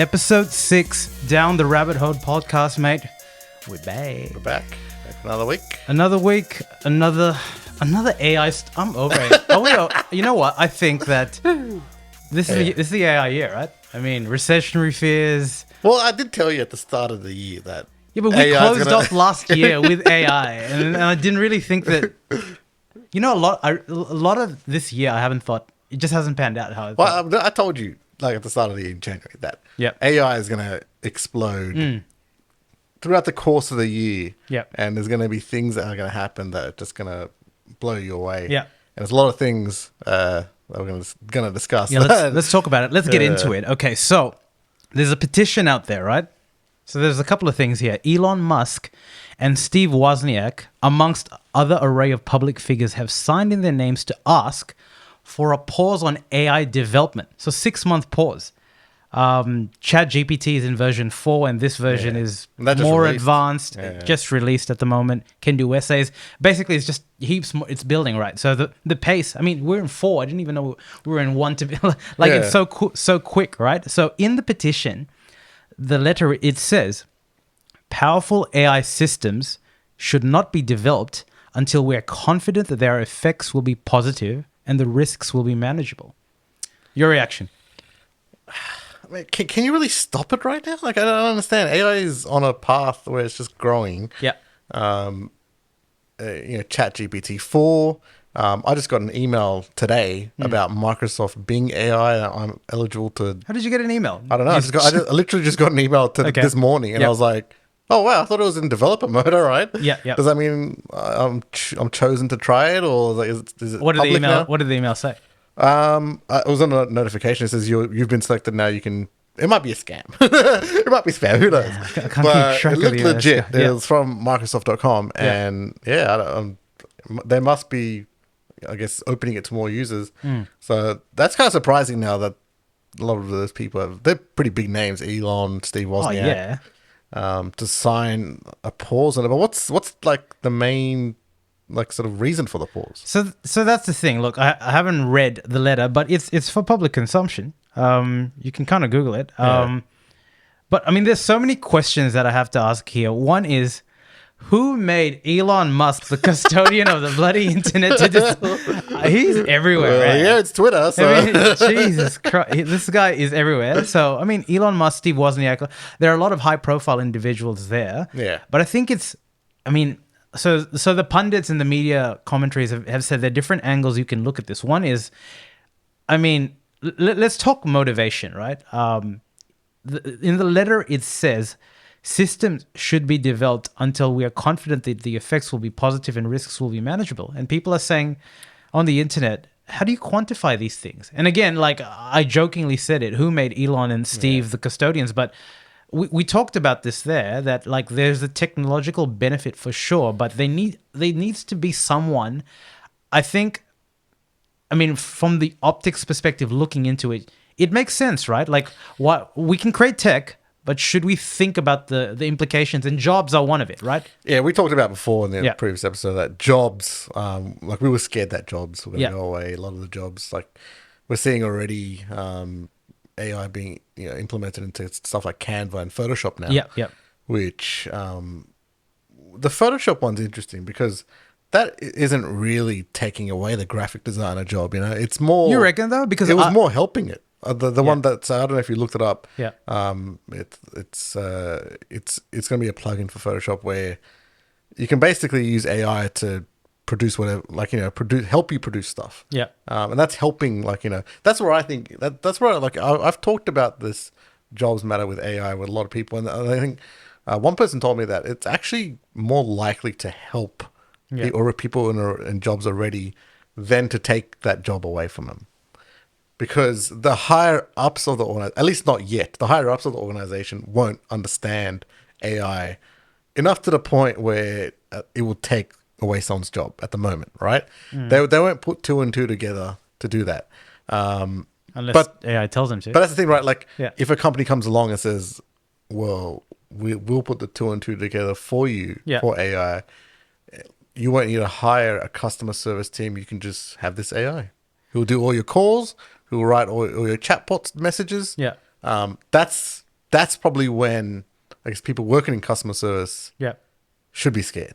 Episode 6, Down the Rabbit Hole podcast, mate. We're back. We're back. Another week. Another week. Another AI. I'm over it. You know what? I think that this is the AI year, right? I mean, recessionary fears. Well, I did tell you at the start of the year that. Yeah, but we closed off last year with AI, and I didn't really think that. You know, a lot of this year, I haven't thought it just hasn't panned out how. I told you, like at the start of the year in January, that AI is going to explode throughout the course of the year. Yeah, and there's going to be things that are going to happen that are just going to blow you away. Yeah, and there's a lot of things that we're going to discuss. Yeah, let's talk about it. Let's get into it. Okay, so there's a petition out there, right? So there's a couple of things here. Elon Musk and Steve Wozniak, amongst other array of public figures, have signed in their names to ask for a pause on AI development. So 6-month pause. ChatGPT is in version 4, and this version is more advanced. Just released at the moment. Can do essays. Basically, it's just heaps more. It's building, right? So the pace. I mean, we're in 4. I didn't even know we were in 1 to be like it's so quick, right? So in the petition, the letter, it says, powerful AI systems should not be developed until we're confident that their effects will be positive and the risks will be manageable. Your reaction? I mean, can you really stop it right now? Like, I don't understand. AI is on a path where it's just growing. Yeah. ChatGPT 4. I just got an email today about Microsoft Bing AI that I'm eligible to. How did you get an email? I don't know. I literally just got an email this morning, and I was like, "Oh wow! I thought it was in developer mode. All right." Yeah. Does that mean I'm chosen to try it, or is it what did public now? What did the email say? It was on a notification. It says you've been selected. Now you can. It might be a scam. It might be spam. Who knows? I can't keep track it looked legit. Yeah. It was from Microsoft.com, and they must be, I guess, opening it to more users. So that's kind of surprising now that a lot of those people they're pretty big names. Elon, Steve Wozniak. To sign a pause on it. But what's like the main sort of reason for the pause? So that's the thing. Look, I haven't read the letter, but it's for public consumption. You can kind of Google it. But I mean, there's so many questions that I have to ask here. One is, who made Elon Musk the custodian of the bloody internet? He's everywhere, right? Yeah, it's Twitter. So. I mean, Jesus Christ, this guy is everywhere. So, I mean, Elon Musk, Steve Wozniak, there are a lot of high-profile individuals there. Yeah. But I think so the pundits and the media commentaries have said there are different angles you can look at this. One is, I mean, let's talk motivation, right? In the letter, it says, systems should be developed until we are confident that the effects will be positive and risks will be manageable. And people are saying on the internet, how do you quantify these things? And again, like I jokingly said it, who made Elon and Steve the custodians? But we talked about this there, that like there's a technological benefit for sure, but there needs to be someone, I think, I mean, from the optics perspective, looking into it, it makes sense, right? Like what we can create tech, but should we think about the implications? And jobs are one of it, right? Yeah, we talked about before in the previous episode that jobs, like we were scared that jobs were going to go away. A lot of the jobs, like we're seeing already AI being implemented into stuff like Canva and Photoshop now. Yeah. Which the Photoshop one's interesting because that isn't really taking away the graphic designer job. It's more. You reckon though? Because it was more helping it. The one that's, I don't know if you looked it up. Yeah. It's going to be a plugin for Photoshop where you can basically use AI to produce whatever, help you produce stuff. Yeah. And that's helping, that's where I think that's where I've talked about this jobs matter with AI with a lot of people, and I think one person told me that it's actually more likely to help or people in jobs already than to take that job away from them. Because the higher ups of the organization, at least not yet, the higher ups of the organization won't understand AI enough to the point where it will take away someone's job at the moment, right? They won't put 2 and 2 together to do that. Unless AI tells them to. But that's the thing, right? Like, if a company comes along and says, well, we'll put the 2 and 2 together for you for AI, you won't need to hire a customer service team. You can just have this AI who will do all your calls, who will write all your chatbot messages. Yeah. That's that's probably when I guess people working in customer service Yeah. should be scared,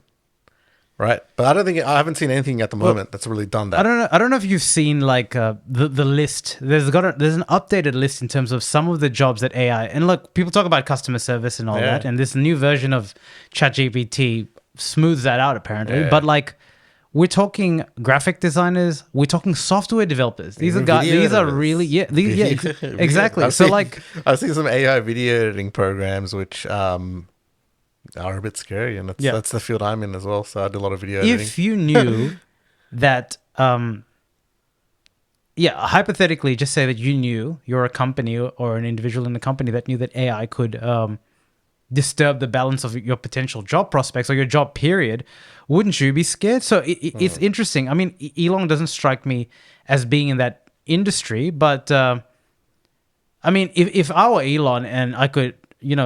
right? But I haven't seen anything at the moment that's really done that. I don't know if you've seen like the list. There's an updated list in terms of some of the jobs that AI, and look, people talk about customer service and all Yeah. that, and this new version of ChatGPT smooths that out apparently. Yeah. But like, we're talking graphic designers, we're talking software developers. These are Even guys. video These are editors. really Video- exactly. I've So seen- like, I've seen some AI video editing programs which are a bit scary, and that's the field I'm in as well. So I do a lot of video editing. if you knew that, hypothetically, just say that you're a company or an individual in the company that knew that AI could disturb the balance of your potential job prospects or your job period, wouldn't you be scared? So it's interesting. I mean, Elon doesn't strike me as being in that industry, but I mean, if I were Elon and I could,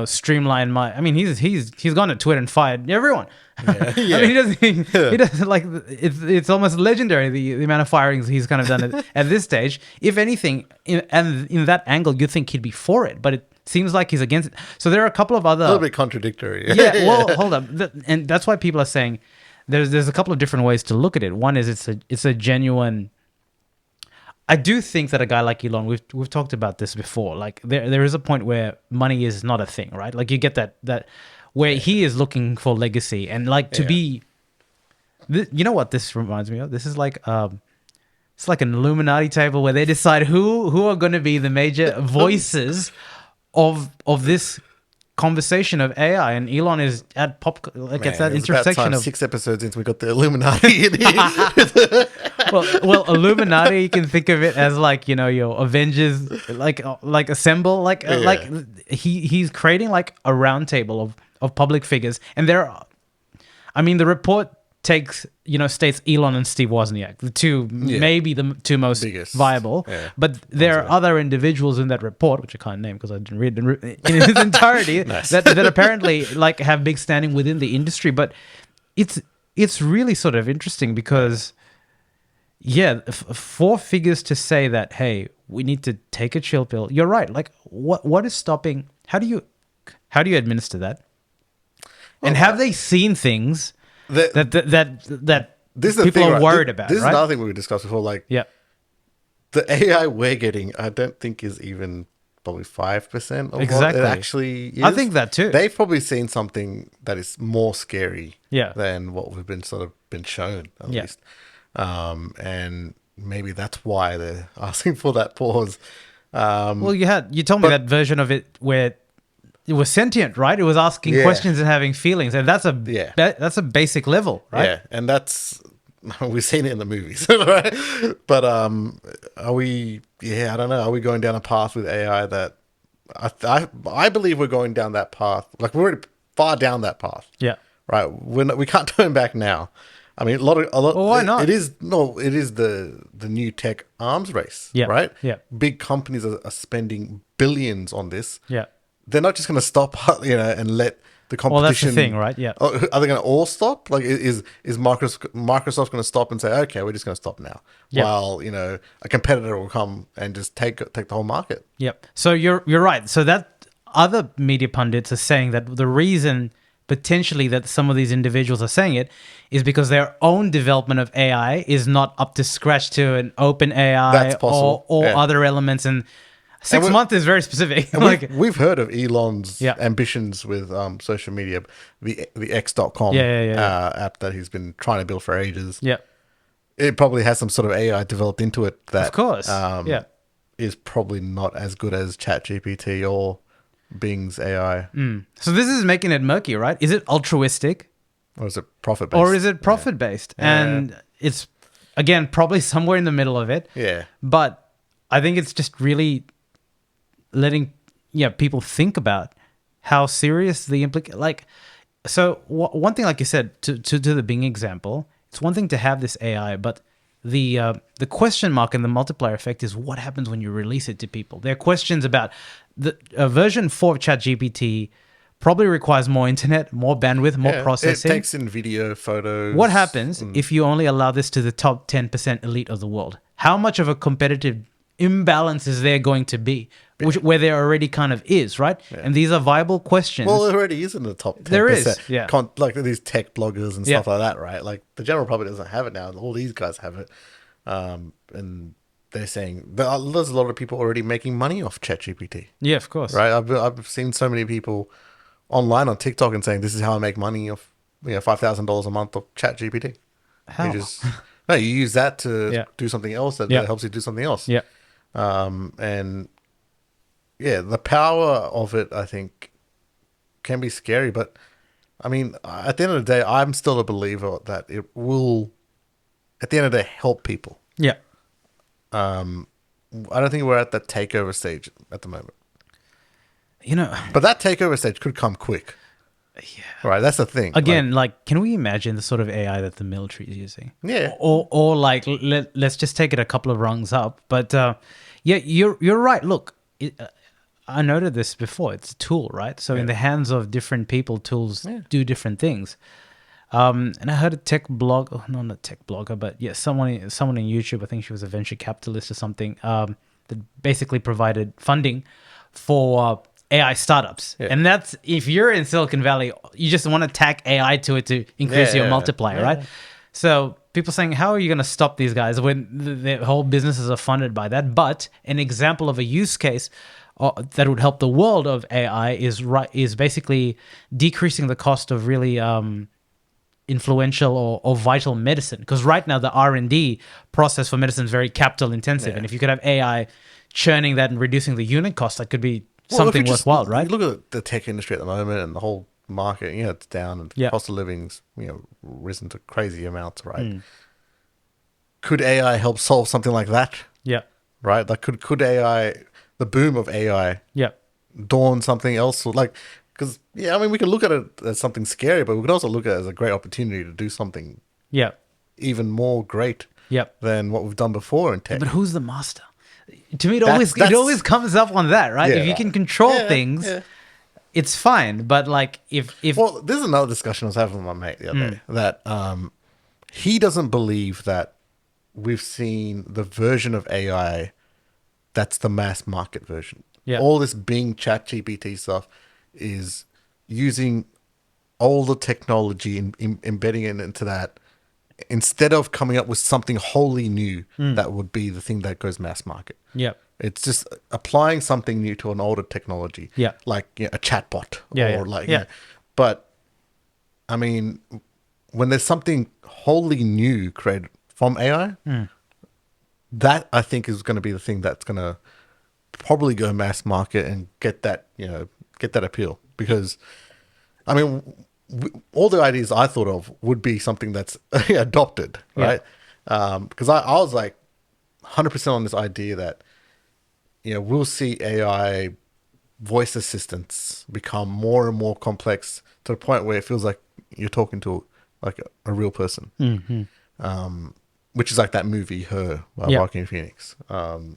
streamline my, I mean, he's gone to Twitter and fired everyone. Yeah. I mean, he doesn't like, it's almost legendary, the amount of firings he's kind of done at this stage. If anything, in that angle, you'd think he'd be for it, but it seems like he's against it. So there are a couple of other... A little bit contradictory. Yeah, well, hold up. And that's why people are saying there's a couple of different ways to look at it. One is it's a genuine... I do think that a guy like Elon, we've talked about this before. Like there is a point where money is not a thing, right? Like you get that where he is looking for legacy and like to be. You know what this reminds me of? This is like it's like an Illuminati table where they decide who are going to be the major voices of this conversation of AI, and Elon is at it's that intersection of 6 episodes since we got the Illuminati in here. well, Illuminati, you can think of it as like, your Avengers, like assemble, like he's creating like a round table of public figures, and the report states Elon and Steve Wozniak, the two, maybe the two most biggest, viable, but there are other individuals in that report, which I can't name because I didn't read it in its entirety, that apparently like have big standing within the industry. But it's really sort of interesting because, four figures to say that, hey, we need to take a chill pill. You're right. Like, what is stopping? How do you administer that? And have they seen things that this is people thing, are worried about? This is right? another thing we discussed before. Like, the AI we're getting, I don't think is even probably 5% of Exactly. what it actually is. I think that too. They've probably seen something that is more scary Yeah. than what we've been shown, at Yeah. least. And maybe that's why they're asking for that pause. Well, you told me that version of it where it was sentient, right? It was asking questions and having feelings, and that's a basic level, right? Yeah, and that's we've seen it in the movies, right? But are we? Yeah, I don't know. Are we going down a path with AI that I believe we're going down that path? Like we're already far down that path. Yeah. Right. We can't turn back now. I mean, a lot. Well, why not? It is the new tech arms race. Yeah. Right. Yeah. Big companies are spending billions on this. Yeah. They're not just going to stop, and let the competition. Well, that's the thing, right? Yeah. Are they going to all stop? Like, is Microsoft going to stop and say, okay, we're just going to stop now, while a competitor will come and just take the whole market? Yep. So you're right. So that other media pundits are saying that the reason potentially that some of these individuals are saying it is because their own development of AI is not up to scratch to an open AI That's possible. or other elements. And 6 months is very specific. And we've heard of Elon's ambitions with social media, the X.com app that he's been trying to build for ages. Yeah. It probably has some sort of AI developed into it that, of course, is probably not as good as ChatGPT or Bing's AI. So this is making it murky, right? Is it altruistic? Or is it profit-based? Or is it profit-based? Yeah. And it's, again, probably somewhere in the middle of it. Yeah. But I think it's just really letting people think about how serious the so one thing, like you said, to the Bing example, it's one thing to have this AI, but the question mark and the multiplier effect is what happens when you release it to people. There are questions about the version 4 of ChatGPT probably requires more internet, more bandwidth, more processing. It takes in video, photos. What happens if you only allow this to the top 10% elite of the world? How much of a competitive imbalance is there going to be, where there already kind of is, right? And these are viable questions. Well, it already is in the top 10%. There is, yeah. Like these tech bloggers and stuff like that, right? Like the general public doesn't have it now. All these guys have it. And they're saying there's a lot of people already making money off ChatGPT. Yeah, of course. Right? I've seen so many people online on TikTok and saying, this is how I make money off $5,000 a month of ChatGPT. How? You use that to do something else that helps you do something else. Yeah. And yeah, the power of it, I think, can be scary. But I mean, at the end of the day, I'm still a believer that it will, at the end of the day, help people. Yeah. I don't think we're at that takeover stage at the moment. But that takeover stage could come quick. Yeah. Right, that's the thing. Again, like, can we imagine the sort of AI that the military is using? Yeah. Or like, let's just take it a couple of rungs up. But yeah, you're right. Look, I noted this before. It's a tool, right? So in the hands of different people, tools do different things. And I heard a tech blog, not a tech blogger, but yeah, someone in YouTube. I think she was a venture capitalist or something. That basically provided funding for AI startups. Yeah. And that's, if you're in Silicon Valley, you just want to tack AI to it to increase your multiplier, right? So people saying, how are you going to stop these guys when their whole businesses are funded by that? But an example of a use case that would help the world of AI is basically decreasing the cost of really influential or vital medicine. Because right now the R&D process for medicine is very capital intensive. And if you could have AI churning that and reducing the unit cost, that could be something worthwhile, right? You look at the tech industry at the moment and the whole market, it's down and the cost of living's, risen to crazy amounts, right? Could AI help solve something like that? Yeah. Right? Like could AI, the boom of AI, dawn something else? Because, I mean, we can look at it as something scary, but we can also look at it as a great opportunity to do something even more great than what we've done before in tech. But who's the master? To me, it always comes up on that, right? If you can control things, it's fine. But like, if well, this is another discussion I was having with my mate the other day, that he doesn't believe that we've seen the version of AI that's the mass market version. All this Bing ChatGPT stuff is using older technology and embedding it into that, instead of coming up with something wholly new that would be the thing that goes mass market. It's just applying something new to an older technology. Like a chatbot. But I mean, when there's something wholly new created from AI, that I think is going to be the thing that's going to probably go mass market and get that appeal. Because I mean, all the ideas I thought of would be something that's adopted, right? Because I was like 100% on this idea that, we'll see AI voice assistants become more and more complex to the point where it feels like you're talking to like a real person. Which is like that movie, Her, by Joaquin Phoenix. But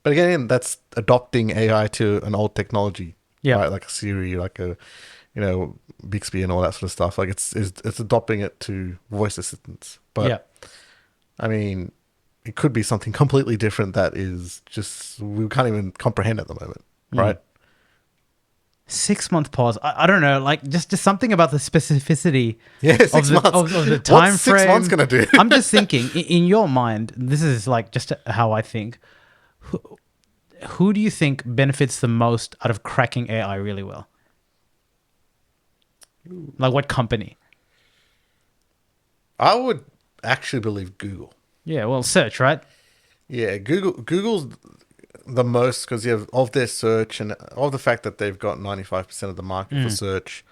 again, that's adopting AI to an old technology, right? Like a Siri, like a Bixby and all that sort of stuff. Like it's adopting it to voice assistants. But I mean, it could be something completely different that is just, we can't even comprehend at the moment, right? 6 month pause. I don't know, like just something about the specificity of the time What's frame. 6 months gonna do? I'm just thinking, in your mind, this is like just how I think. Who do you think benefits the most out of cracking AI really well? Like what company? I would actually believe Google. Yeah, well, search, right? Yeah, Google's the most because of their search and of the fact that they've got 95% of the market for search,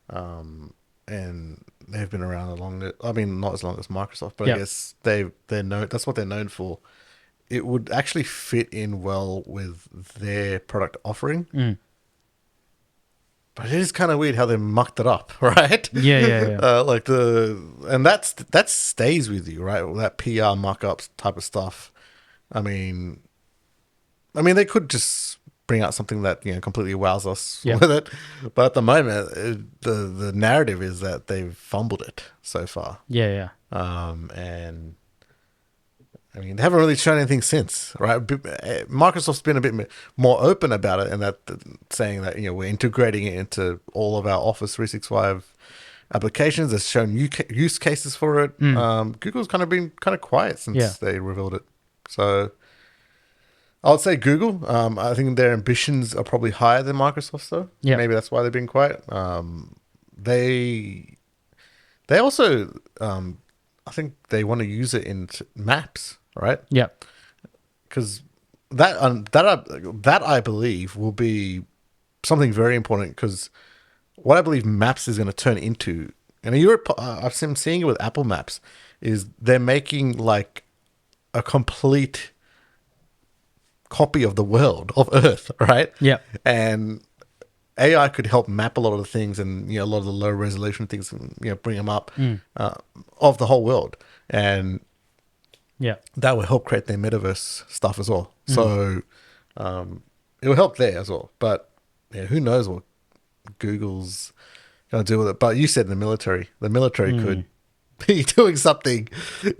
and they've been around not as long as Microsoft, but I guess they're known. That's what they're known for. It would actually fit in well with their product offering. But it is kind of weird how they mucked it up, right? Yeah. And that stays with you, right? That PR muck-ups type of stuff. I mean, they could just bring out something that completely wows us with it, but at the moment, the narrative is that they've fumbled it so far. Yeah. And I mean, they haven't really shown anything since, right? Microsoft's been a bit more open about it, and that saying that we're integrating it into all of our Office 365 applications. They've shown use cases for it. Google's kind of been kind of quiet since they revealed it. So I would say Google. I think their ambitions are probably higher than Microsoft's, though. Yeah. Maybe that's why they've been quiet. They also, I think they want to use it in maps, right? Yeah. Because that I believe will be something very important. Because what I believe maps is going to turn into, and I've been seeing it with Apple Maps, is they're making like a complete copy of the world of Earth, right? Yeah. And AI could help map a lot of the things, and a lot of the low resolution things, and bring them up of the whole world, and that will help create their metaverse stuff as well. So it will help there as well. But who knows what Google's going to do with it? But you said the military could be doing something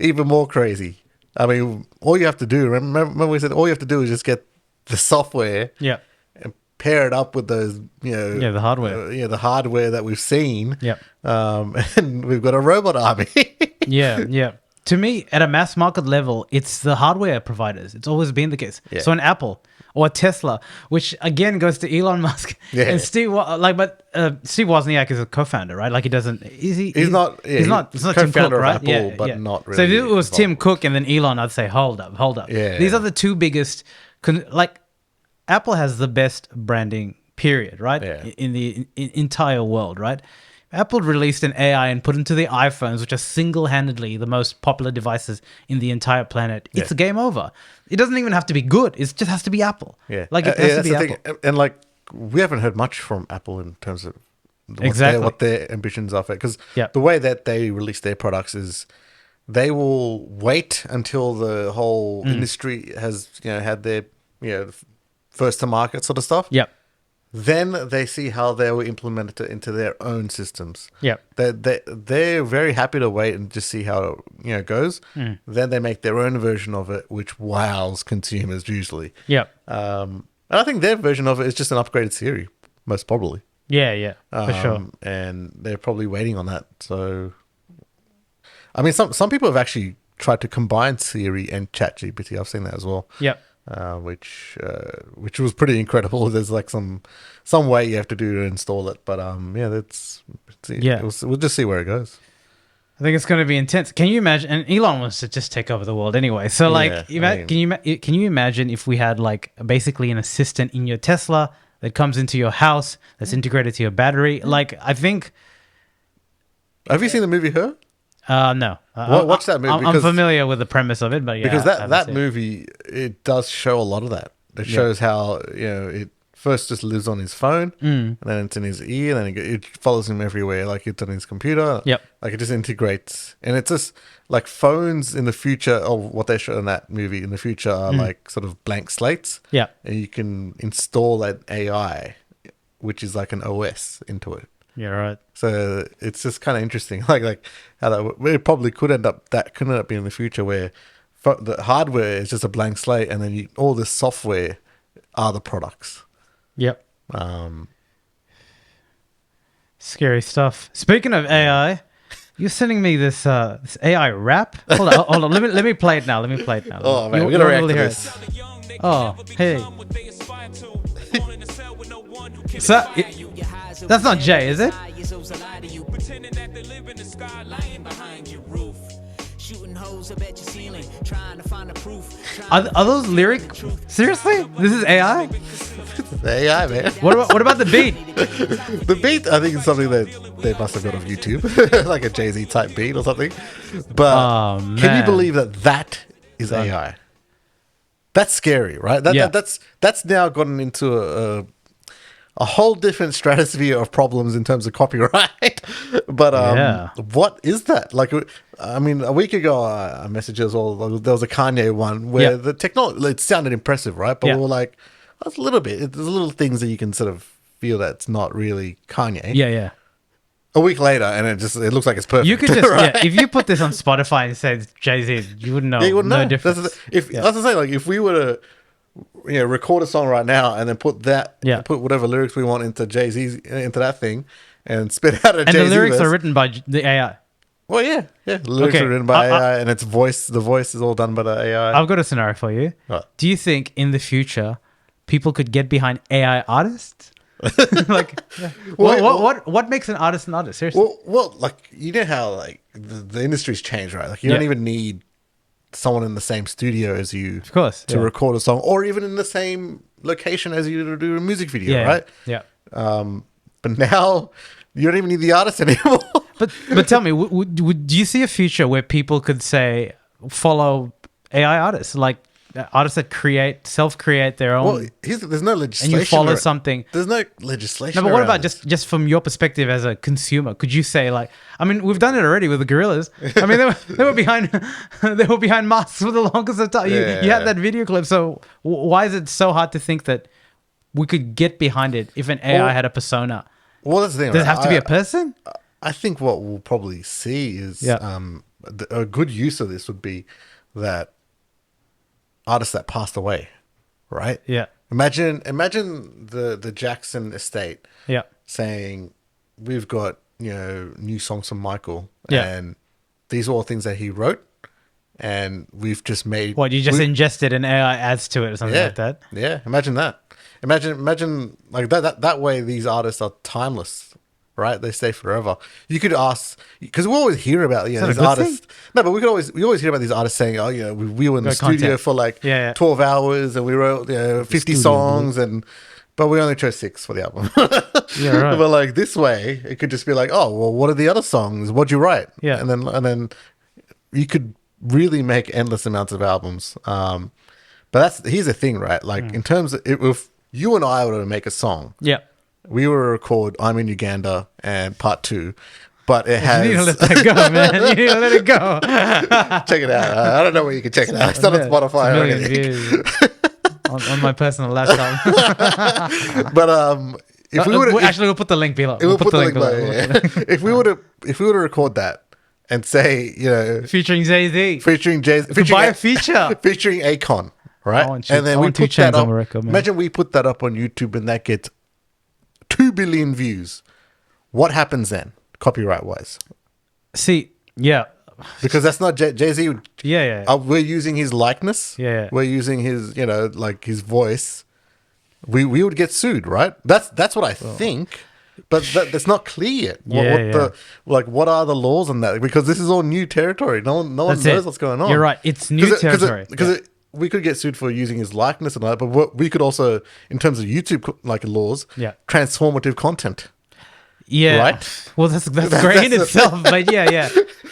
even more crazy. I mean, all you have to do, remember we said all you have to do is just get the software, and pair it up with those, the hardware, the hardware that we've seen, and we've got a robot army. yeah. To me, at a mass market level, it's the hardware providers. It's always been the case. Yeah. So an Apple or Tesla, which again goes to Elon Musk and Steve. Steve Wozniak is a co-founder, right? Like he doesn't. He's not. It's not Tim Cook, right? Apple, but not really. So if it was Tim Cook and then Elon, I'd say hold up. Yeah. These are the two biggest. Apple has the best branding, period, right? Yeah. In the entire world, right? Apple released an AI and put into the iPhones, which are single-handedly the most popular devices in the entire planet. It's game over. It doesn't even have to be good. It just has to be Apple. Yeah. It has to be Apple. And we haven't heard much from Apple in terms of what their ambitions are for it. Because the way that they release their products is they will wait until the whole industry has had their first to market sort of stuff. Yep. Then they see how they will implement it into their own systems. Yeah, they're very happy to wait and just see how it goes. Then they make their own version of it, which wows consumers usually. Yeah, and I think their version of it is just an upgraded Siri, most probably. Yeah, for sure. And they're probably waiting on that. So, I mean, some people have actually tried to combine Siri and ChatGPT. I've seen that as well. Yeah. Which was pretty incredible. There's like some way you have to do to install it, but we'll just see where it goes. I think it's going to be intense. Can you imagine? And Elon wants to just take over the world anyway. So can you imagine if we had like basically an assistant in your Tesla that comes into your house that's integrated to your battery? Like I think. Have you seen the movie Her? No. Watch that movie. I'm familiar with the premise of it, but because that movie, it does show a lot of that. It shows how it first just lives on his phone, and then it's in his ear, and then it follows him everywhere, like it's on his computer. Yep. Like it just integrates, and it's just like phones in the future, or what they show in that movie in the future are like sort of blank slates. Yeah. And you can install that AI, which is like an OS into it. Yeah, right. So it's just kind of interesting, like how it probably could end up being in the future where the hardware is just a blank slate, and then all the software are the products. Yep. Scary stuff. Speaking of AI, you're sending me this AI rap. Hold on. Let me play it now. Oh man, we're gonna react to this. Oh, hey. So, that's not Jay, is it? Are those lyrics? Seriously? This is AI? AI, man. What about the beat? The beat, I think, is something that they must have got off YouTube, like a Jay-Z type beat or something. But can you believe that is AI? That's scary, right? That's now gotten into a whole different stratosphere of problems in terms of copyright. But what is that? Like, I mean, a week ago, I messaged as well. There was a Kanye one where the technology, it sounded impressive, right? But we were like, that's a little bit. There's little things that you can sort of feel that's not really Kanye. Yeah. a week later, and it looks like it's perfect. You could just right? if you put this on Spotify and say Jay-Z, you wouldn't know. Yeah, you wouldn't no know. difference. That's what I'm saying, like if we were to record a song right now and then put whatever lyrics we want into Jay-Z's into that thing and spit out a And Jay-Z the lyrics verse. are written by the AI. Well, yeah. The lyrics Okay, are written by AI, and the voice is all done by the AI. I've got a scenario for you. Right. Do you think in the future people could get behind AI artists? Like, what makes an artist an artist? Seriously. Well, like you know how like the industry's changed, right? Like you don't even need someone in the same studio as you, Of course, to record a song, or even in the same location as you to do a music video, right? Yeah. But now you don't even need the artist anymore. But tell me, do you see a future where people could say follow AI artists, like artists that self-create their own? Well, there's no legislation, and you follow something. There's no legislation. No, but what around about just from your perspective as a consumer? Could you say like, I mean, we've done it already with the gorillas. I mean, they were behind masks for the longest of time. You had that video clip. So why is it so hard to think that we could get behind it if an AI had a persona? Well, that's the thing. Does it have to be a person? I think what we'll probably see is a good use of this would be that artists that passed away, right? Yeah. Imagine the Jackson estate saying, we've got, new songs from Michael, and these are all things that he wrote, and we've just made... What, you just ingested and AI adds to it or something like that? Yeah, imagine that. Imagine like that way these artists are timeless, right? They stay forever. You could ask, because we always hear about these artists. Thing? No, but we always hear about these artists saying, "Oh, we were in the studio for like 12 hours and we wrote 50 songs but we only chose 6 for the album." Yeah, right. But like this way, it could just be like, "Oh, well, what are the other songs? What'd you write?" Yeah, and then you could really make endless amounts of albums. But here's the thing, right? Like in terms of if you and I were to make a song, we were to record "I'm in Uganda" and Part 2, but it has... You need to let that go, man. You need to let it go. Check it out. I don't know where you can check it out. It's not on Spotify or anything. Views on my personal laptop. But if we would we'll put the link below. We'll put the link below. If we were to record that and say, featuring Jay-Z, featuring buy a feature, featuring Akon. Right, and then we put that up. Imagine we put that up on YouTube and that gets 2 billion views. What happens then, copyright wise? See, because that's not Jay-Z. We're using his likeness. We're using his, his voice. We would get sued, right? That's what I think. But that's not clear yet. What are the laws on that? Because this is all new territory. No one knows what's going on. You're right. It's new territory. Because we could get sued for using his likeness and all that, but we could also, in terms of YouTube laws, transformative content. Yeah. Right? Well, that's great in itself. But yeah.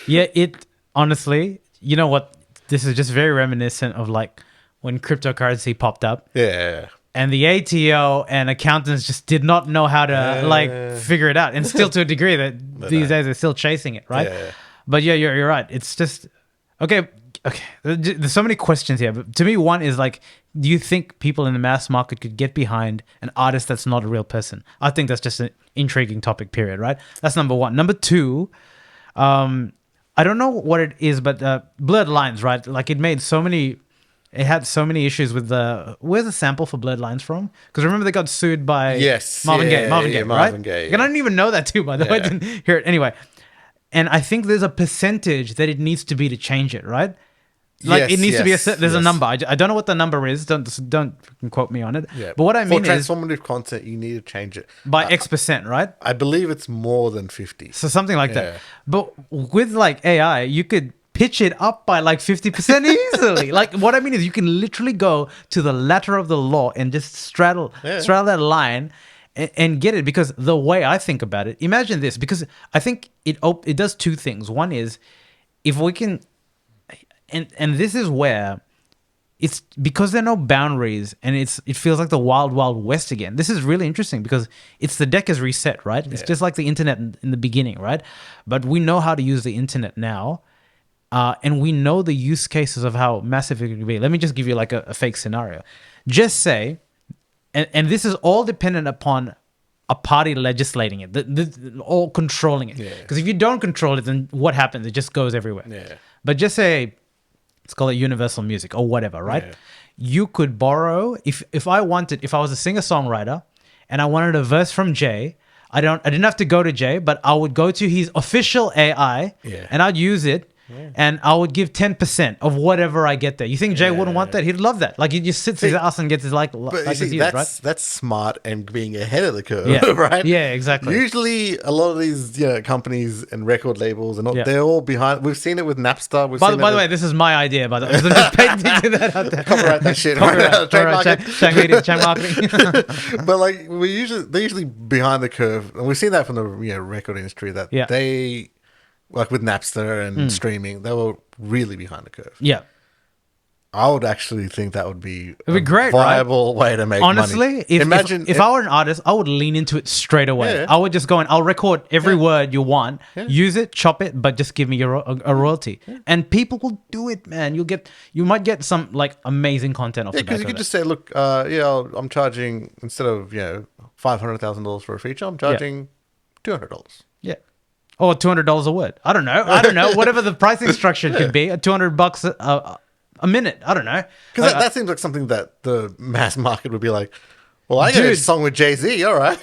It honestly, you know what? This is just very reminiscent of like when cryptocurrency popped up. Yeah. And the ATO and accountants just did not know how to figure it out. And still to a degree that these days they're still chasing it, right? Yeah. But you're right. It's just, okay. There's so many questions here. But to me, one is like, do you think people in the mass market could get behind an artist that's not a real person? I think that's just an intriguing topic, period, right? That's number one. Number two, I don't know what it is, but Blurred Lines, right? Like it had so many issues with where's the sample for Blurred Lines from? Because remember they got sued by Marvin Gaye, right? Marvin Gaye. And I didn't even know that too, by the way. I didn't hear it. Anyway, and I think there's a percentage that it needs to be to change it, right? Like it needs to be there's a number. I don't know what the number is. Don't quote me on it. Yeah. But what I mean is, for transformative content, you need to change it by X%, right? I believe it's more than 50. So something like that. But with like AI, you could pitch it up by like 50% easily. Like what I mean is, you can literally go to the letter of the law and just straddle that line and get it. Because the way I think about it, imagine this. Because I think it does two things. One is if we can. And this is where it's because there are no boundaries and it feels like the wild, wild west again. This is really interesting because the deck is reset, right? It's just like the internet in the beginning, right? But we know how to use the internet now and we know the use cases of how massive it can be. Let me just give you like a fake scenario. Just say, and this is all dependent upon a party legislating it, all controlling it. Because if you don't control it, then what happens? It just goes everywhere. Yeah. But just say, let's call it universal music or whatever, right? Yeah. You could borrow if I was a singer-songwriter and I wanted a verse from Jay, I didn't have to go to Jay, but I would go to his official AI and I'd use it. Yeah. And I would give 10% of whatever I get there. You think Jay wouldn't want that? He'd love that. Like he just sits his ass and gets his like his views, right? That's smart and being ahead of the curve, yeah. right? Yeah, exactly. Usually, a lot of these companies and record labels and all, they're all behind. We've seen it with Napster. By the way, this is my idea. By the way, I'm just patenting that out there. Copyright that shit. Chang marketing. But like they're usually behind the curve, and we've seen that from the record industry that they. Like with Napster and streaming, they were really behind the curve. Yeah. I would actually think that would be a great, viable way to make money. Honestly, if I were an artist, I would lean into it straight away. Yeah. I would just go and I'll record every word you want, use it, chop it, but just give me a royalty. Yeah. And people will do it, man. You might get some like amazing content off the back of it. Because you could just say, look, I'm charging, instead of $500,000 for a feature, I'm charging $200. Yeah. Or $200 a word. I don't know. Whatever the pricing structure could be. $200 a minute. I don't know. Because that seems like something that the mass market would be like, well, I get a song with Jay-Z, all right.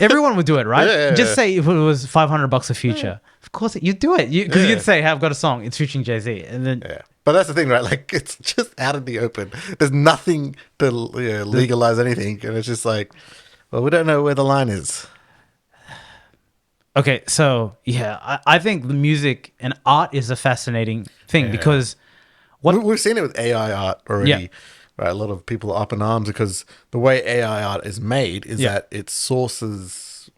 Everyone would do it, right? Yeah. Just say if it was $500 a feature. Of course, you'd do it. Because you'd say, hey, I've got a song. It's featuring Jay-Z. And then... Yeah. But that's the thing, right? Like, it's just out in the open. There's nothing to legalize anything. And it's just like, well, we don't know where the line is. Okay, so I think the music and art is a fascinating thing because we've seen it with AI art already. Yeah. Right, a lot of people are up in arms because the way AI art is made is that it sources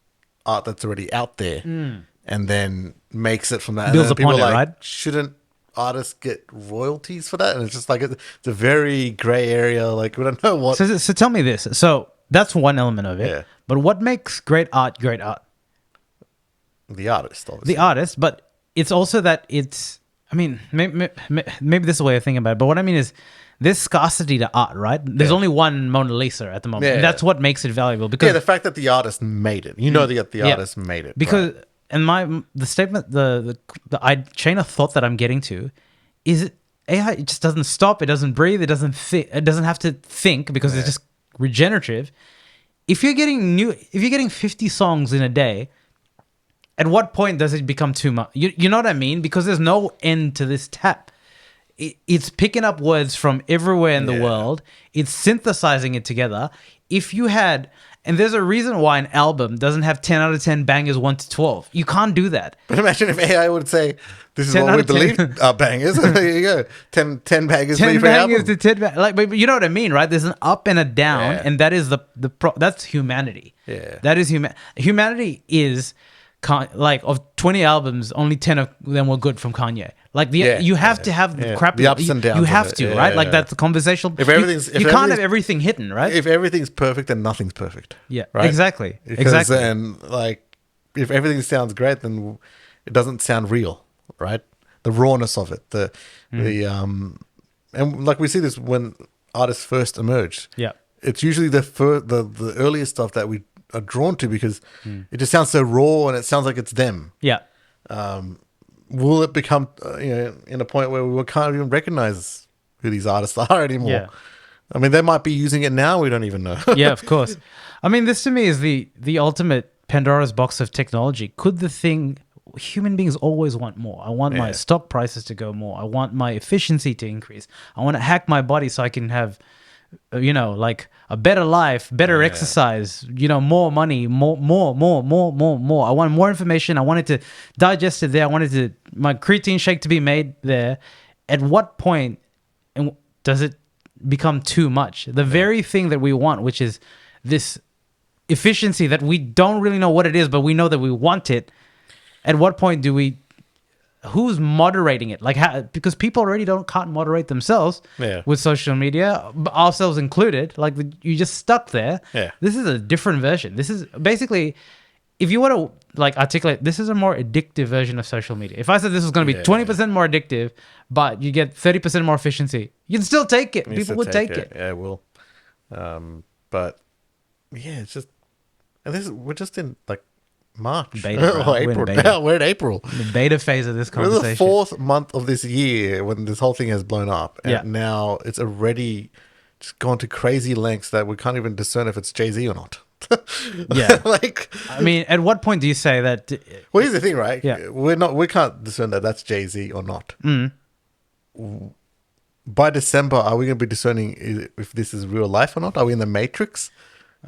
art that's already out there and then makes it from that. Builds upon it, like, right? Shouldn't artists get royalties for that? And it's just like it's a very gray area. Like we don't know what. So tell me this. So that's one element of it. Yeah. But what makes great art great art? The artist, obviously. The artist, but it's also that it's, I mean, maybe this is a way of thinking about it, but what I mean is there's scarcity to art, right? There's only one Mona Lisa at the moment. Yeah. And that's what makes it valuable. Because the fact that the artist made it. You know that the artist made it. Because, and the statement, the chain of thought that I'm getting to is AI, it just doesn't stop, it doesn't breathe, it doesn't have to think because it's just regenerative. If you're getting 50 songs in a day, at what point does it become too much? You know what I mean? Because there's no end to this tap. It's picking up words from everywhere in the world. It's synthesizing it together. If you had... And there's a reason why an album doesn't have 10 out of 10 bangers 1 to 12. You can't do that. But imagine if AI would say, this is what we believe are bangers. There you go. 10 bangers 10 bangers to 10 bangers. Like, but you know what I mean, right? There's an up and a down, and that is that's humanity. Yeah. That is humanity is... like of 20 albums, only 10 of them were good from Kanye. Like you have to have the crap, the ups and downs. You have to, right? Like that's the conversational. If everything's, you can't have everything hidden, right? If everything's perfect, then nothing's perfect. Yeah, right? Exactly. And like, if everything sounds great, then it doesn't sound real, right? The rawness of it, and like we see this when artists first emerge. Yeah, it's usually the earliest stuff that we are drawn to because it just sounds so raw and it sounds like it's them. Yeah. Will it become in a point where we can't even recognize who these artists are anymore? Yeah. I mean, they might be using it now. We don't even know. Yeah, of course. I mean, this to me is the ultimate Pandora's box of technology. Human beings always want more. I want my stock prices to go more. I want my efficiency to increase. I want to hack my body so I can have, like a better life, better exercise, more money, more. I want more information. I wanted to digest it there. I wanted my creatine shake to be made there. At what point does it become too much? The very thing that we want, which is this efficiency that we don't really know what it is, but we know that we want it. At what point who's moderating it? Like because people already can't moderate themselves with social media, ourselves included. Like you just stuck there. Yeah. This is a different version. This is basically, if you want to like articulate, this is a more addictive version of social media. If I said this was going to be 20% more addictive, but you get 30% more efficiency, you'd still take it. People would take it. Yeah, it will. But yeah, it's just And we're just in like March Beta, bro. or We're in April. beta. Now we're in April. The beta phase of this We're in the conversation. 4th month of this year when this whole thing has blown up, and Yeah. now it's already just gone to crazy lengths that we can't even discern if it's Jay-Z or not. Yeah. Like, I mean, at what point do you say that? well, here's the thing, right? Yeah. We can't discern that that's Jay-Z or not. Mm. By December, are we going to be discerning if this is real life or not? Are we in the Matrix?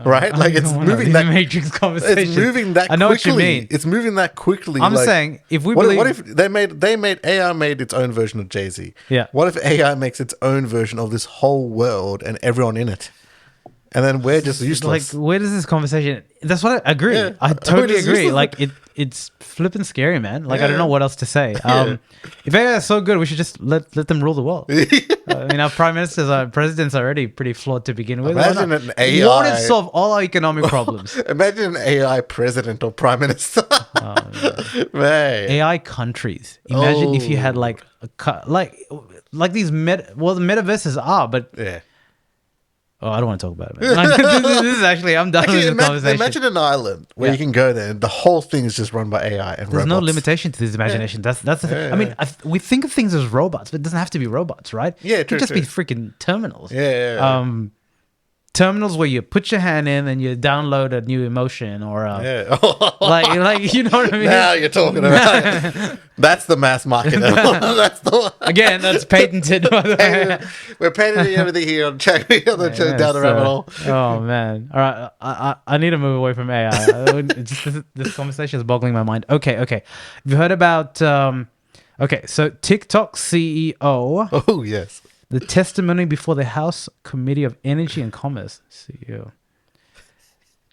Right? Like, it's moving that Matrix conversation. It's moving that quickly. I know what you mean. It's moving that quickly. I'm like, saying if we what believe, if they made AI made its own version of Jay-Z? Yeah. What if AI makes its own version of this whole world and everyone in it? And then we're just useless. like, where does this conversation? That's what I agree. Yeah. I totally We're just agree. useless. Like it's flipping scary, man. Like I don't Yeah. know what else to say. If AI is so good, we should just let them rule the world. I mean, our presidents are already pretty flawed to begin with. Imagine Why not? an AI Won't it solve all our economic problems? Imagine an AI president or prime minister. Man. AI countries. Imagine if you had like like these the metaverses are, but Yeah. oh, I don't want to talk about it. Man. Like, this is actually I'm done with this conversation. Imagine an island where you can go there and the whole thing is just run by AI and There's no robots. limitation to this imagination. That's the thing. Yeah, I mean, we think of things as robots, but it doesn't have to be robots, right? Yeah, it true, could just be true. freaking terminals. Yeah. Terminals where you put your hand in and you download a new emotion or Yeah. like you know what I mean. Now you're talking about that's the mass market. That's the one. Again, that's patented. By the way. We're patenting everything here on check down the rabbit hole. Oh man! All right, I need to move away from AI. This conversation is boggling my mind. Okay. You've heard about so TikTok CEO. Oh yes. The testimony before the House Committee of Energy and Commerce, CEO,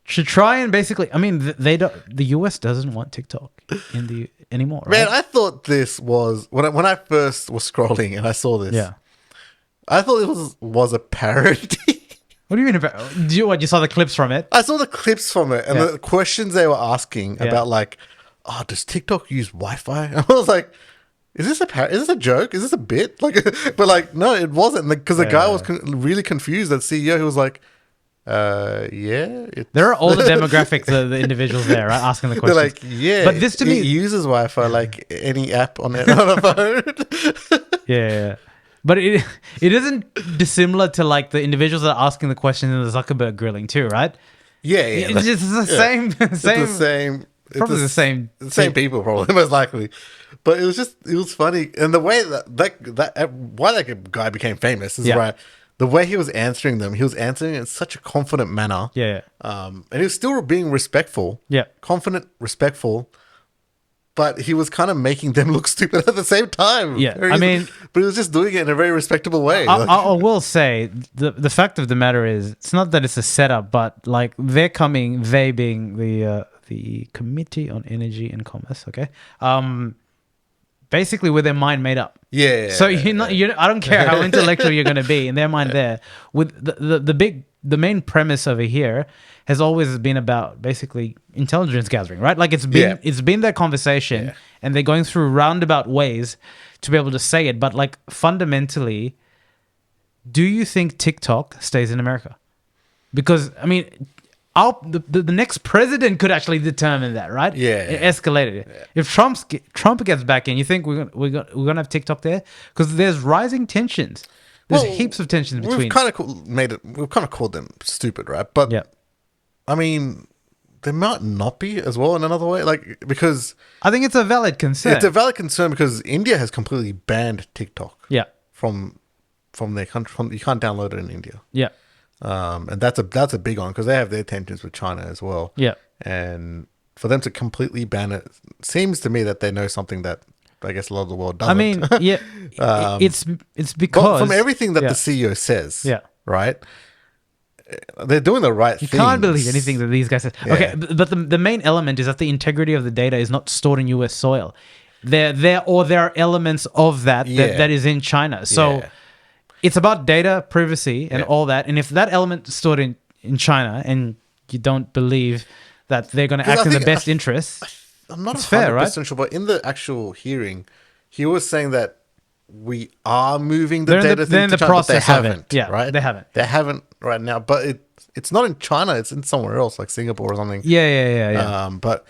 should try and basically. I mean, they don't. The US doesn't want TikTok anymore. Right? Man, I thought this was when I first was scrolling and I saw this. Yeah. I thought it was a parody. What do you mean about? You saw the clips from it? I saw the clips from it and Yeah. the questions they were asking about like, oh, does TikTok use Wi-Fi? I was like, is this a joke? Is this a bit? Like, but like, no, it wasn't. Because the guy was really confused. That CEO, he was like, yeah. There are older demographics, the individuals there, right, asking the They're questions. like, yeah. But this to me it uses Wi-Fi like any app on a phone. Yeah. But it isn't dissimilar to like the individuals that are asking the questions in the Zuckerberg grilling too, right? Yeah. It's just the same. It's the same. Probably the same. The same people, probably most likely. But it was funny, and the way that why that guy became famous is right. The way he was answering them, he was answering in such a confident manner. Yeah. And he was still being respectful. Yeah. Confident, respectful. But he was kind of making them look stupid at the same time. Yeah, I mean, but he was just doing it in a very respectable way. I will say the fact of the matter is, it's not that it's a setup, but like they being the Committee on Energy and Commerce, okay, basically with their mind made up. Yeah. So I don't care how intellectual you're going to be in their mind. There, with the main premise over here has always been about basically intelligence gathering, right? Like it's been their conversation, and they're going through roundabout ways to be able to say it. But like fundamentally, do you think TikTok stays in America? Because I mean, the next president could actually determine that, right? Yeah. It escalated it. Yeah. If Trump gets back in, you think we're gonna have TikTok there? Because there's rising tensions. There's heaps of tensions between. We've kind of called them stupid, right? But I mean, they might not be as well in another way, like because I think it's a valid concern. It's a valid concern because India has completely banned TikTok. Yeah. From their country, you can't download it in India. Yeah. And that's a big one because they have their tensions with China as well. Yeah. And for them to completely ban it seems to me that they know something that I guess a lot of the world doesn't. I mean, yeah, it's because from everything that the CEO says, right? They're doing the right thing. You can't believe anything that these guys say. Yeah. Okay, but the main element is that the integrity of the data is not stored in US soil. There are elements of that is in China. So it's about data privacy and all that. And if that element is stored in China and you don't believe that they're going to act in the best interest, I'm not 100% fair, right? sure, but in the actual hearing, he was saying that we are moving the data they're in the to China, process but they of it. haven't. Yeah, right? They haven't. They haven't right now, but It's not in China. It's in somewhere else, like Singapore or something. Yeah. But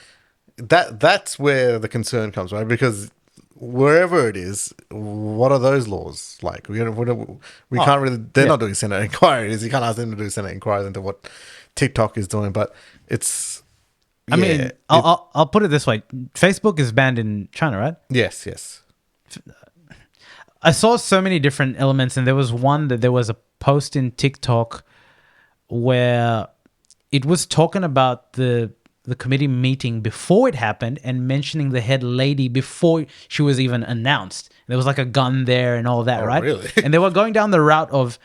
that's where the concern comes, right? Because wherever it is, what are those laws like? We can't really. They're not doing Senate inquiries. You can't ask them to do Senate inquiries into what TikTok is doing. But it's. I mean, I'll put it this way: Facebook is banned in China, right? Yes. I saw so many different elements, and there was one that there was a post in TikTok where it was talking about the committee meeting before it happened and mentioning the head lady before she was even announced. There was like a gun there and all that, right? Really? And they were going down the route of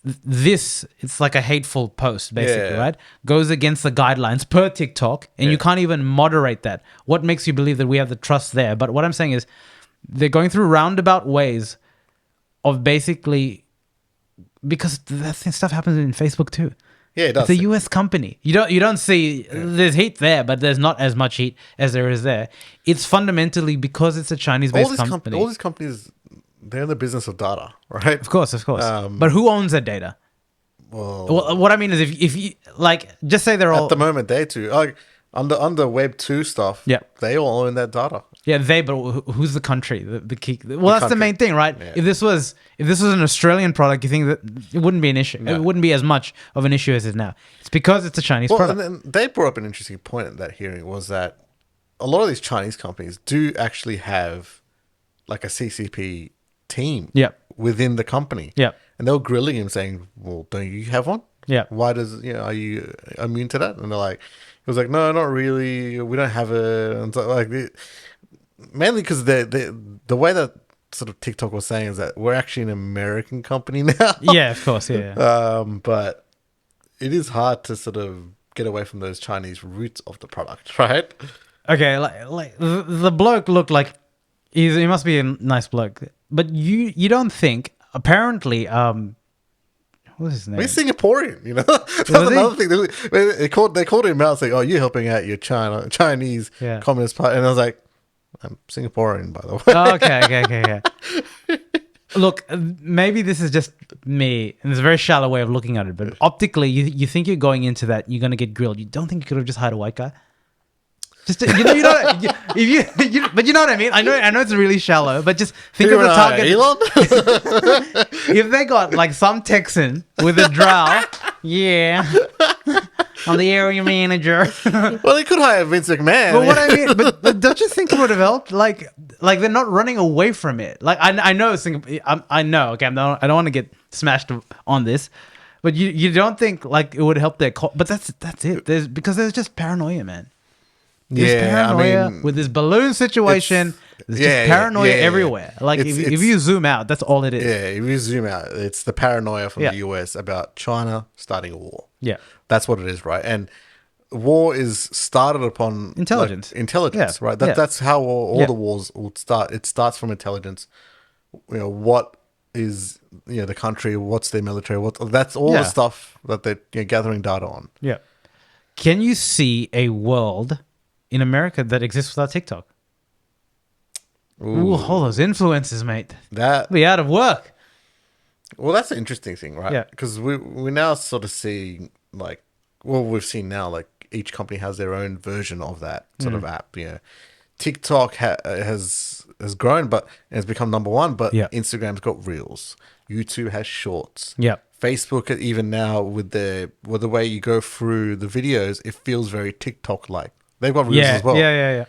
this. It's like a hateful post, basically, right? Goes against the guidelines per TikTok, and you can't even moderate that. What makes you believe that we have the trust there? But what I'm saying is, they're going through roundabout ways of basically, because that stuff happens in Facebook too. Yeah, it does. It's a US company. You don't see there's heat there, but there's not as much heat as there is there. It's fundamentally because it's a Chinese-based company. All these companies, they're in the business of data, right? Of course. But who owns that data? Well, what I mean is, if you like, just say they're all at the moment they too like under Web 2 stuff. Yeah, they all own that data. Yeah, but who's the country? The key. Well, that's the main thing, right? Yeah. If this was an Australian product, you think that it wouldn't be an issue. No. It wouldn't be as much of an issue as it is now. It's because it's a Chinese product. And then they brought up an interesting point at that hearing was that a lot of these Chinese companies do actually have like a CCP team within the company. Yeah. And they were grilling him saying, well, don't you have one? Yeah. Why are you immune to that? And they're like, he was like, no, not really. We don't have it. And so, like, mainly because the way that sort of TikTok was saying is that we're actually an American company now. Yeah, of course, yeah. But it is hard to sort of get away from those Chinese roots of the product, right? Okay, like the bloke looked like he must be a nice bloke, but you don't think apparently what's his name? He's Singaporean, you know. That's another thing. They called him out saying, "Oh, you're helping out your Chinese Communist Party," and I was like, I'm Singaporean, by the way. Oh, okay. Look, maybe this is just me, and it's a very shallow way of looking at it, but optically, you think you're going into that, you're going to get grilled. You don't think you could have just hired a white guy? Just but you know what I mean. I know it's really shallow, but just think of the target. Elon? If they got like some Texan with a drawl, I'm the area manager. Well, they could hire Vince McMahon. But what I mean, but don't you think it would have helped? Like they're not running away from it. Like I know, I know. Okay, I don't want to get smashed on this, but you don't think like it would help their but that's it. Because there's just paranoia, man. There's paranoia with this balloon situation. There's just paranoia everywhere. Like if you zoom out, that's all it is. Yeah, if you zoom out, it's the paranoia from the US about China starting a war. Yeah. That's what it is, right? And war is started upon intelligence. Right? That's how all the wars will start. It starts from intelligence. You know, what is the country, what's their military, that's all the stuff that they're gathering data on. Yeah. Can you see a world in America that exists without TikTok? Ooh, all those influencers, mate. That be out of work. Well, that's an interesting thing, right? Yeah. Because we now sort of see we've seen now like each company has their own version of that sort of app. You know, TikTok has grown, but has become number one. But Instagram's got Reels. YouTube has Shorts. Yeah. Facebook, even now with the way you go through the videos, it feels very TikTok-like. They've got Reels as well. Yeah.